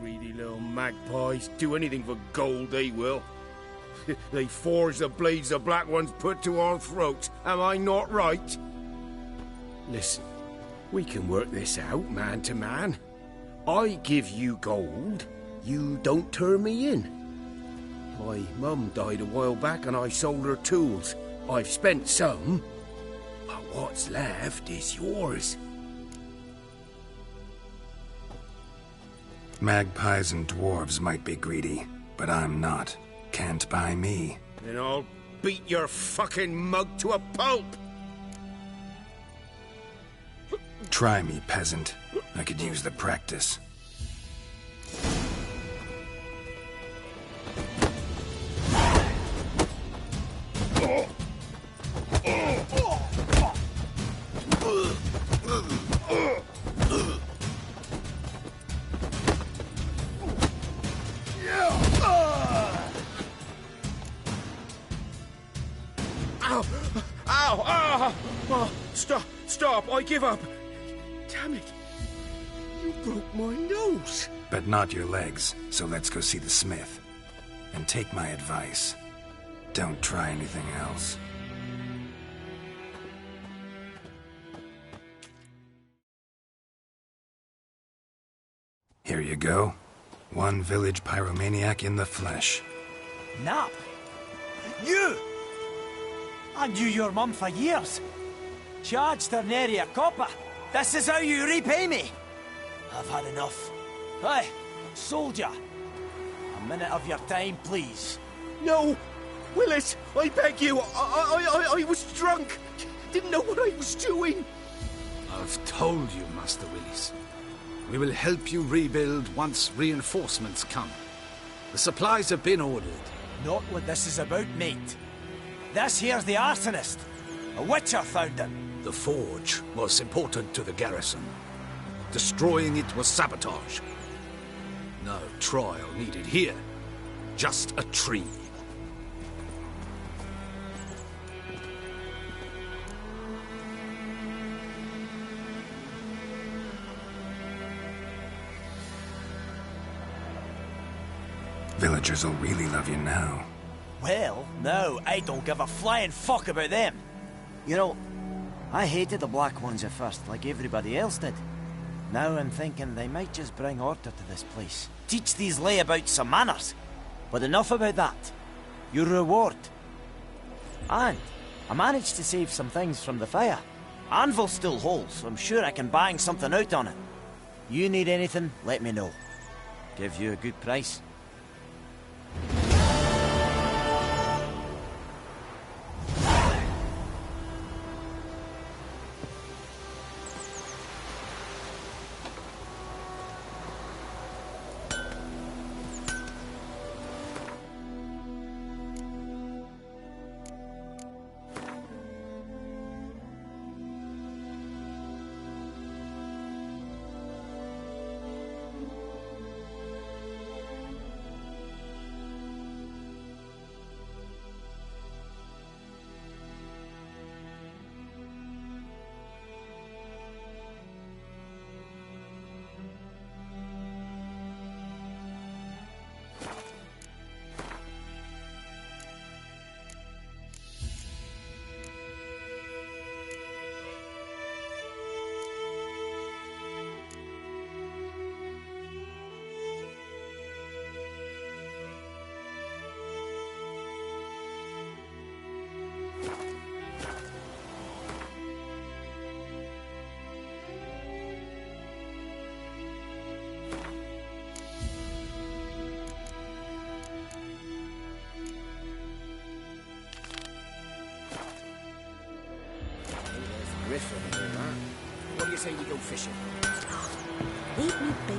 Greedy little magpies, do anything for gold they will. They forge the blades the black ones put to our throats. Am I not right? Listen, we can work this out man to man. I give you gold, you don't turn me in. My mum died a while back and I sold her tools. I've spent some, but what's left is yours. Magpies and dwarves might be greedy, but I'm not. Can't buy me. Then I'll beat your fucking mug to a pulp! Try me, peasant. I could use the practice. Oh, stop, I give up. Damn it. You broke my nose. But not your legs, so let's go see the smith. And take my advice. Don't try anything else. Here you go. One village pyromaniac in the flesh. Nap? You! I knew your mum for years. Charged her nary a copper. This is how you repay me. I've had enough. Hey, soldier. A minute of your time, please. No! Willis, I beg you. I was drunk. Didn't know what I was doing. I've told you, Master Willis. We will help you rebuild once reinforcements come. The supplies have been ordered. Not what this is about, mate. This here's the arsonist. A witcher found him. The forge was important to the garrison. Destroying it was sabotage. No trial needed here. just a tree. Villagers will really love you now. Well, no, I don't give a flying fuck about them. You know, I hated the Black Ones at first, like everybody else did. Now I'm thinking they might just bring order to this place. Teach these layabouts some manners. But enough about that. Your reward. And I managed to save some things from the fire. Anvil's still whole, so I'm sure I can bang something out on it. You need anything, let me know. Give you a good price. What do you say we go fishing? Leave me be.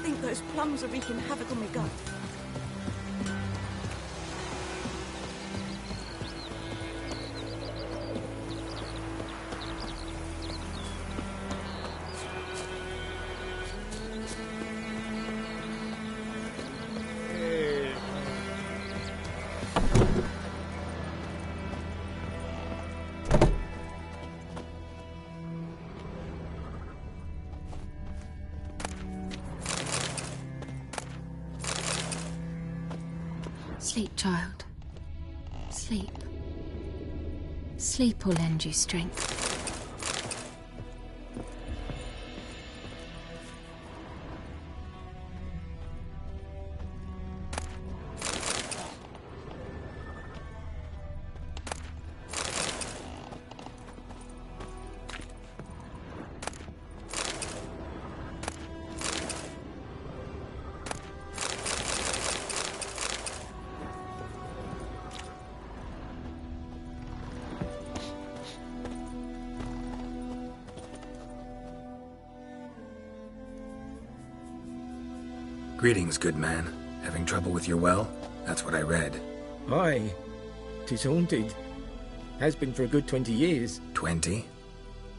Think those plums are wreaking havoc on my gut. Sleep, child. Sleep. Sleep will lend you strength. Greetings, good man. Having trouble with your well? That's what I read. Aye. 'Tis haunted. Has been for a good 20 years. 20?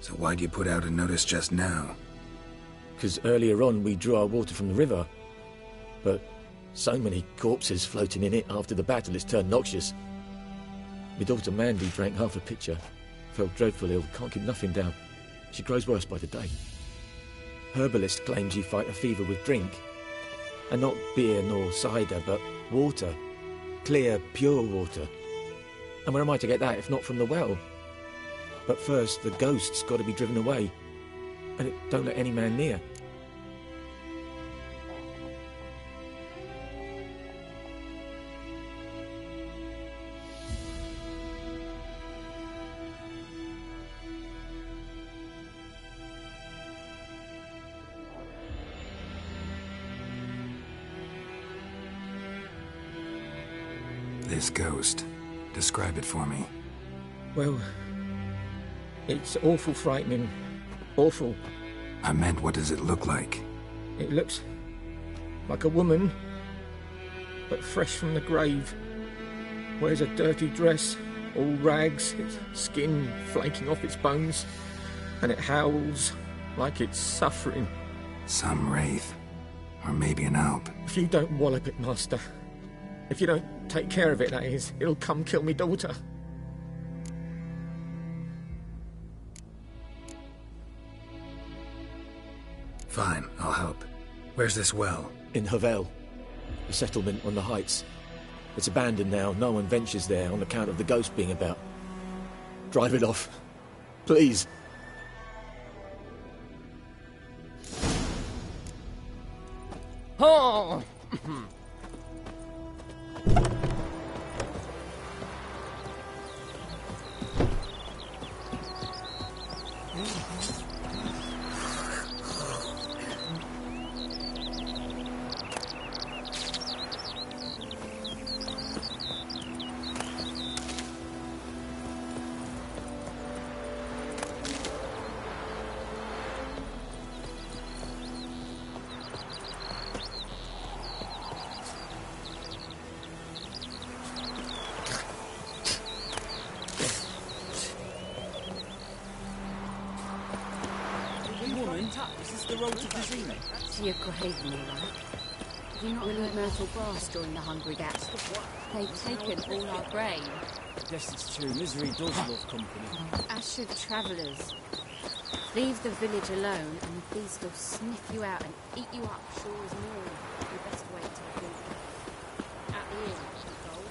So why'd you put out a notice just now? 'Cause earlier on we drew our water from the river. But so many corpses floating in it after the battle it's turned noxious. My daughter Mandy drank half a pitcher. Felt dreadful ill, can't keep nothing down. She grows worse by the day. Herbalist claims you fight a fever with drink. And not beer nor cider, but water. Clear, pure water. And where am I to get that if not from the well? But first, the ghost's got to be driven away. And it don't let any man near. This ghost. Describe it for me. Well, it's awful frightening. Awful. I meant, what does it look like? It looks like a woman, but fresh from the grave. Wears a dirty dress, all rags, its skin flaking off its bones, and it howls like it's suffering. Some wraith. Or maybe an alp. If you don't wallop it, Master, If you don't take care of it, that is, it'll come kill me daughter. Fine, I'll help. Where's this well? In Havel, the settlement on the heights. It's abandoned now. No one ventures there on account of the ghost being about. Drive it off. Please. Oh! To your grave, Mila. Do not need myrtle grass during the hungry gaps. They've taken all our grain. Guess it's true. Misery does love company. Assured travellers. Leave the village alone, and the beast will sniff you out and eat you up, sure as morning. You best wait till the at the inn, be told.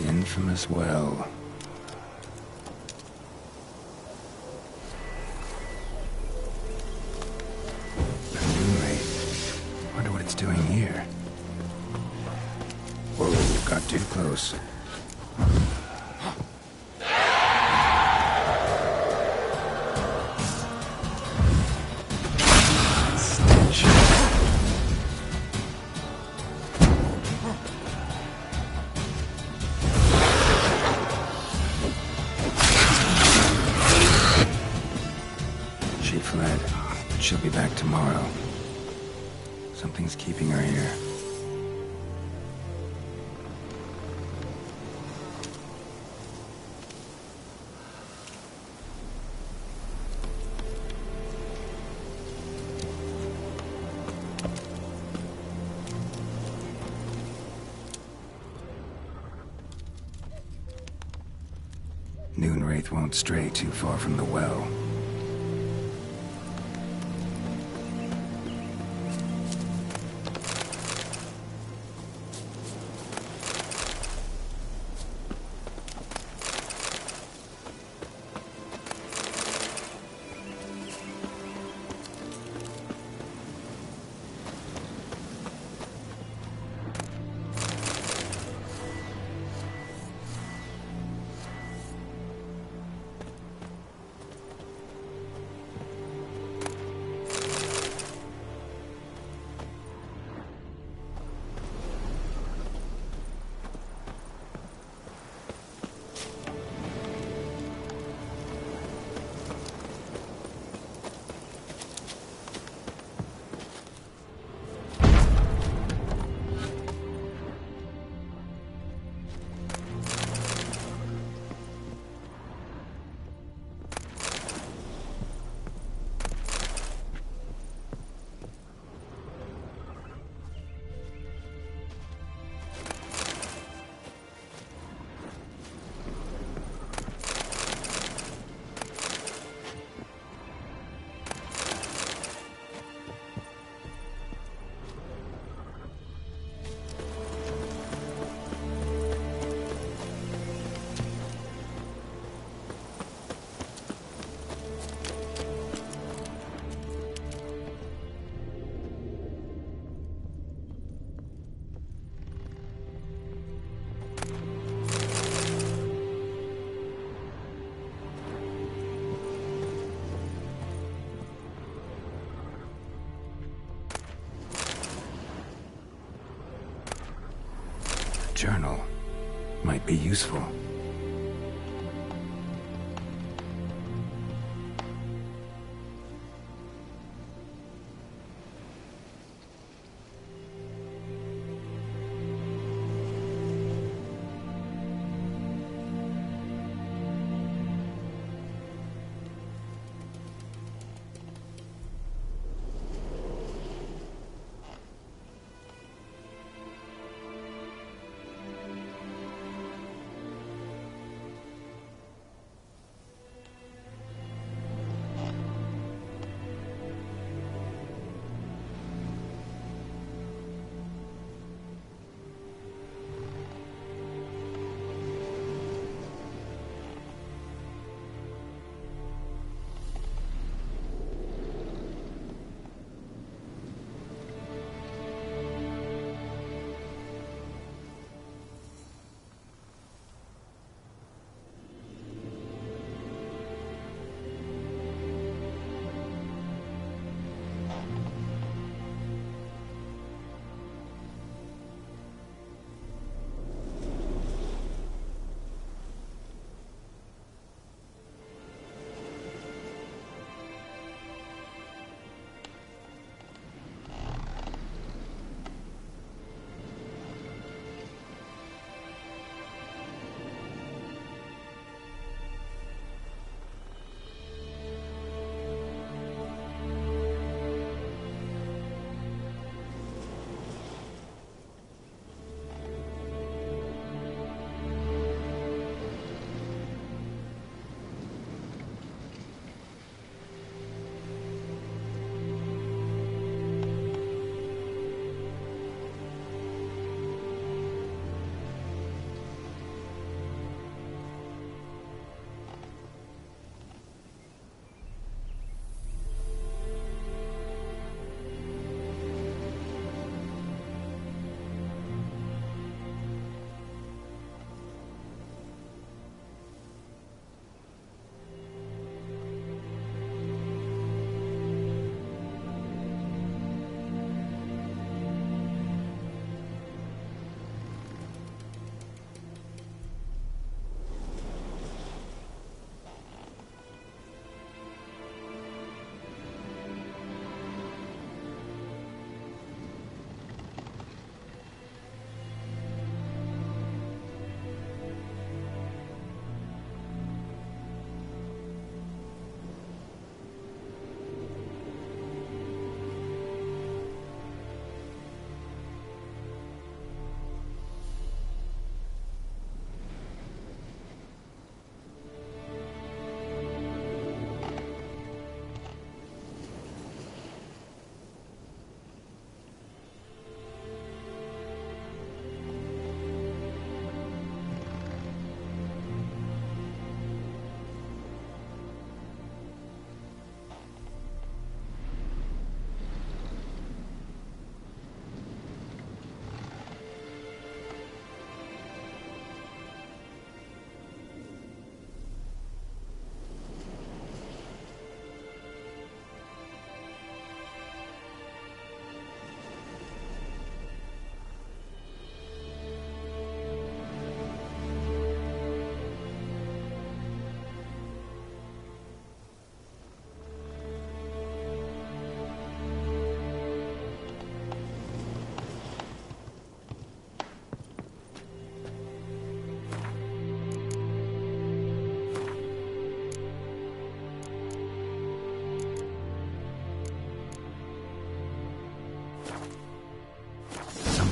Infamous well. A moon wraith. Wonder what it's doing here. Whoa, got too close. She'll be back tomorrow. Something's keeping her here. Noon Wraith won't stray too far from the well. journal might be useful.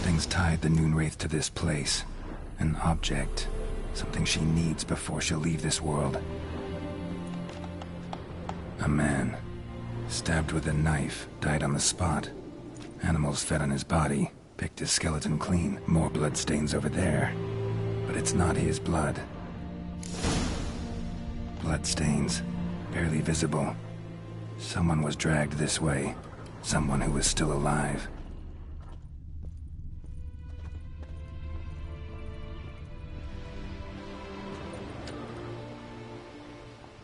Something's tied the Noonwraith to this place. An object. Something she needs before she'll leave this world. A man. Stabbed with a knife, died on the spot. Animals fed on his body, picked his skeleton clean. More bloodstains over there. But it's not his blood. Bloodstains. Barely visible. Someone was dragged this way. Someone who was still alive.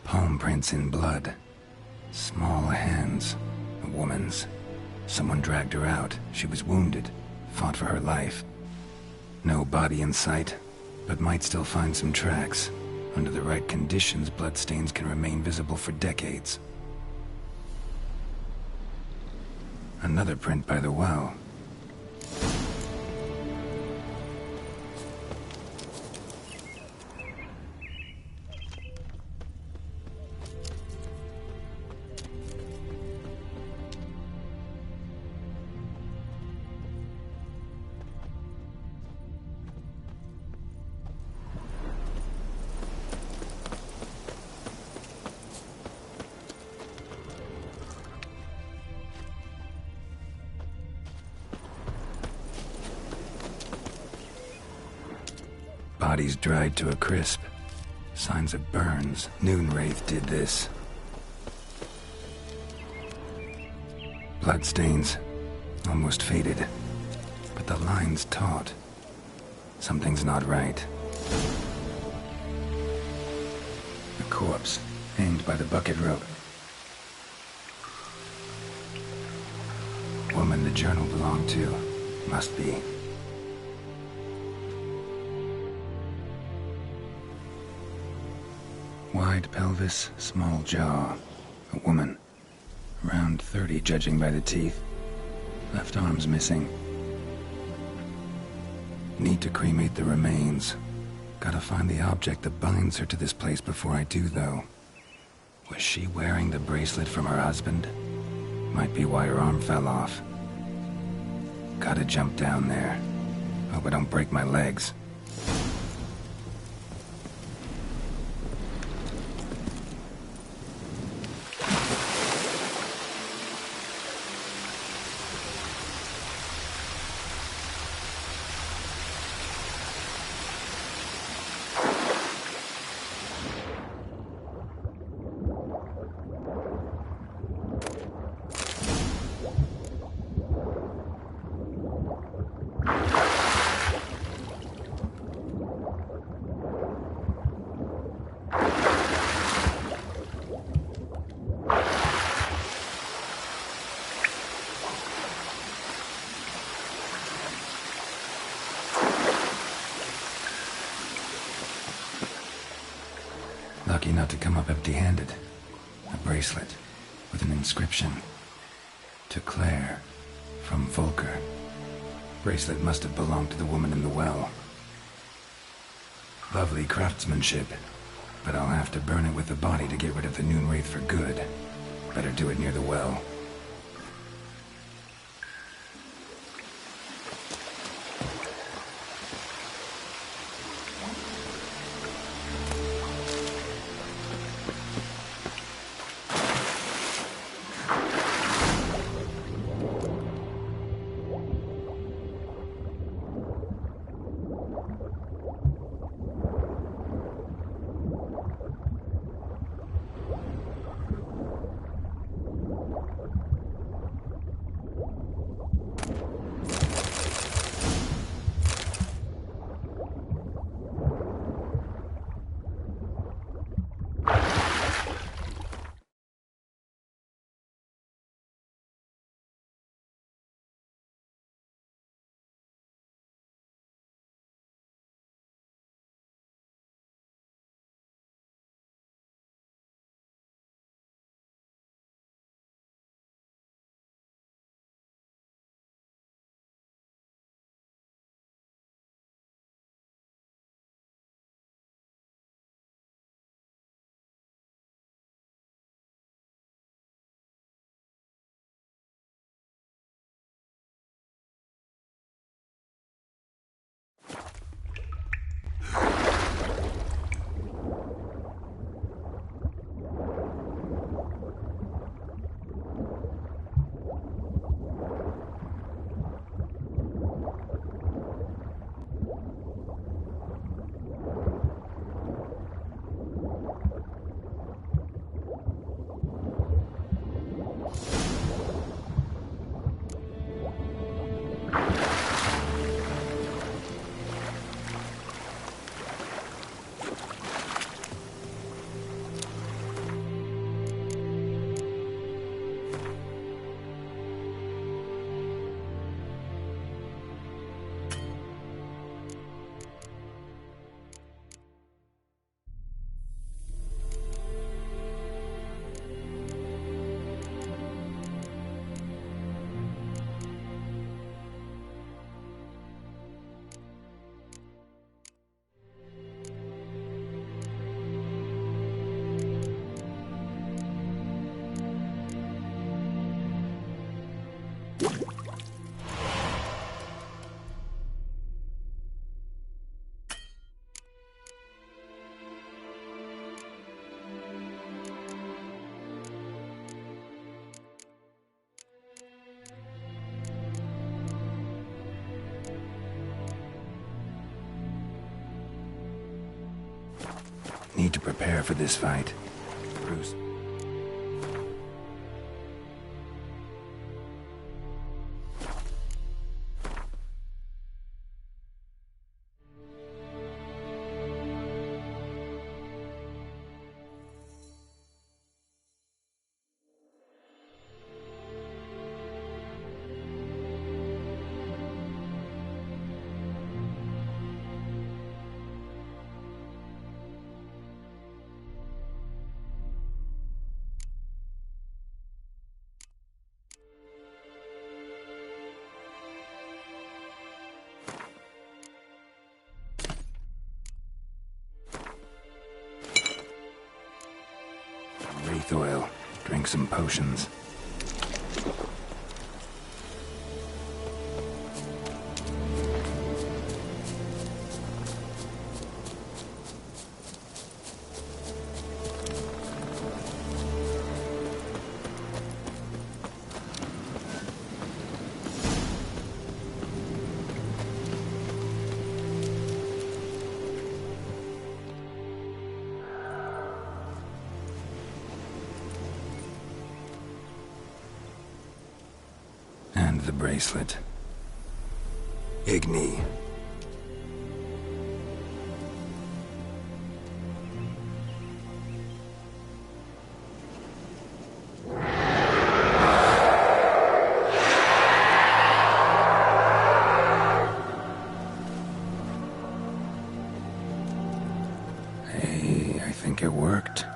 Palm prints in blood. Small hands. A woman's. Someone dragged her out. She was wounded. Fought for her life. No body in sight, but might still find some tracks. Under the right conditions, bloodstains can remain visible for decades. Another print by the well. Bodies dried to a crisp. Signs of burns. Noonwraith did this. Bloodstains. Almost faded. But the line's taut. Something's not right. A corpse, hanged by the bucket rope. Woman the journal belonged to. Must be. Wide pelvis, small jaw. A woman. Around 30, judging by the teeth. Left arm's missing. Need to cremate the remains. Gotta find the object that binds her to this place before I do, though. Was she wearing the bracelet from her husband? Might be why her arm fell off. Gotta jump down there. Hope I don't break my legs. Lucky not to come up empty-handed. A bracelet with an inscription. To Claire, from Volker. Bracelet must have belonged to the woman in the well. Lovely craftsmanship, but I'll have to burn it with the body to get rid of the Noonwraith for good. Better do it near the well. Need to prepare for this fight. Bruce. Wraith oil. Drink some potions. The bracelet. Igni. Hey, I think it worked.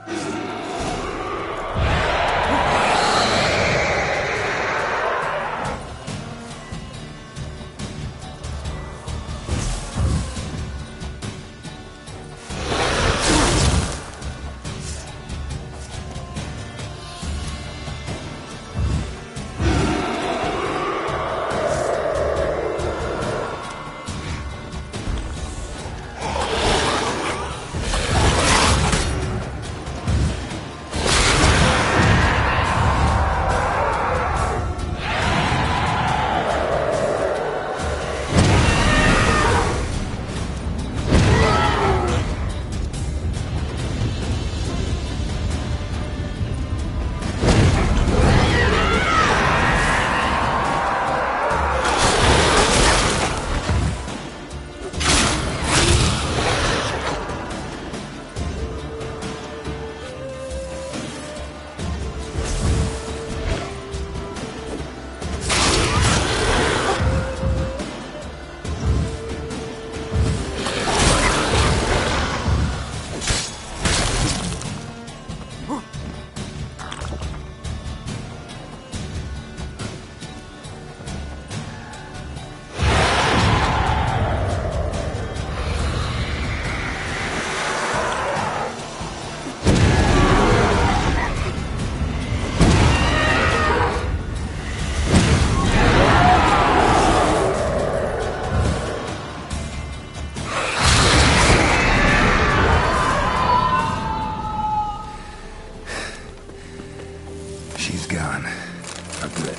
She's gone. For good.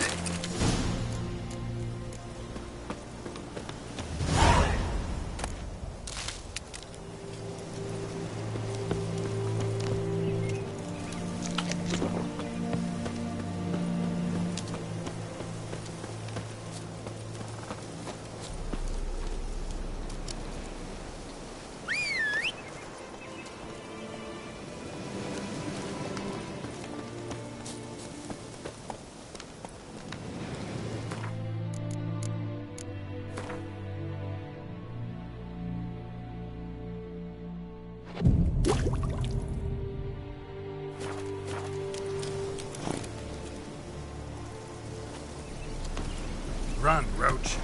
Run, Roach.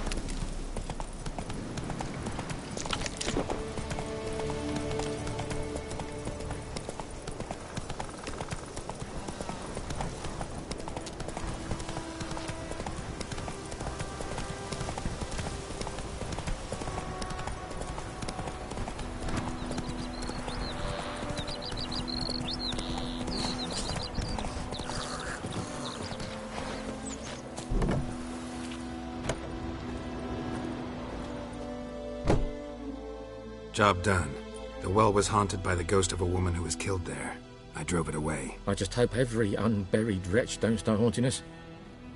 Job done. The well was haunted by the ghost of a woman who was killed there. I drove it away. I just hope every unburied wretch don't start haunting us.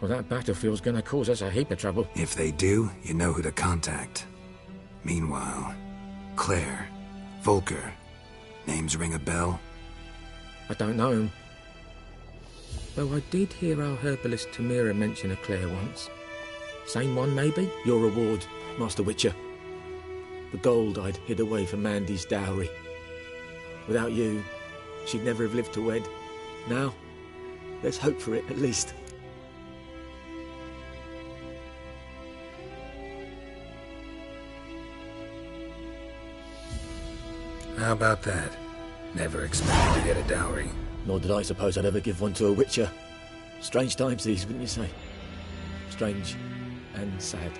Well, that battlefield's gonna cause us a heap of trouble. If they do, you know who to contact. Meanwhile, Claire, Volker, names ring a bell? I don't know him. Though I did hear our herbalist Tamira mention a Claire once. Same one, maybe? Your reward, Master Witcher. The gold I'd hid away for Mandy's dowry. Without you, she'd never have lived to wed. Now, let's hope for it, at least. How about that? Never expected to get a dowry. Nor did I suppose I'd ever give one to a Witcher. Strange times these, wouldn't you say? Strange and sad.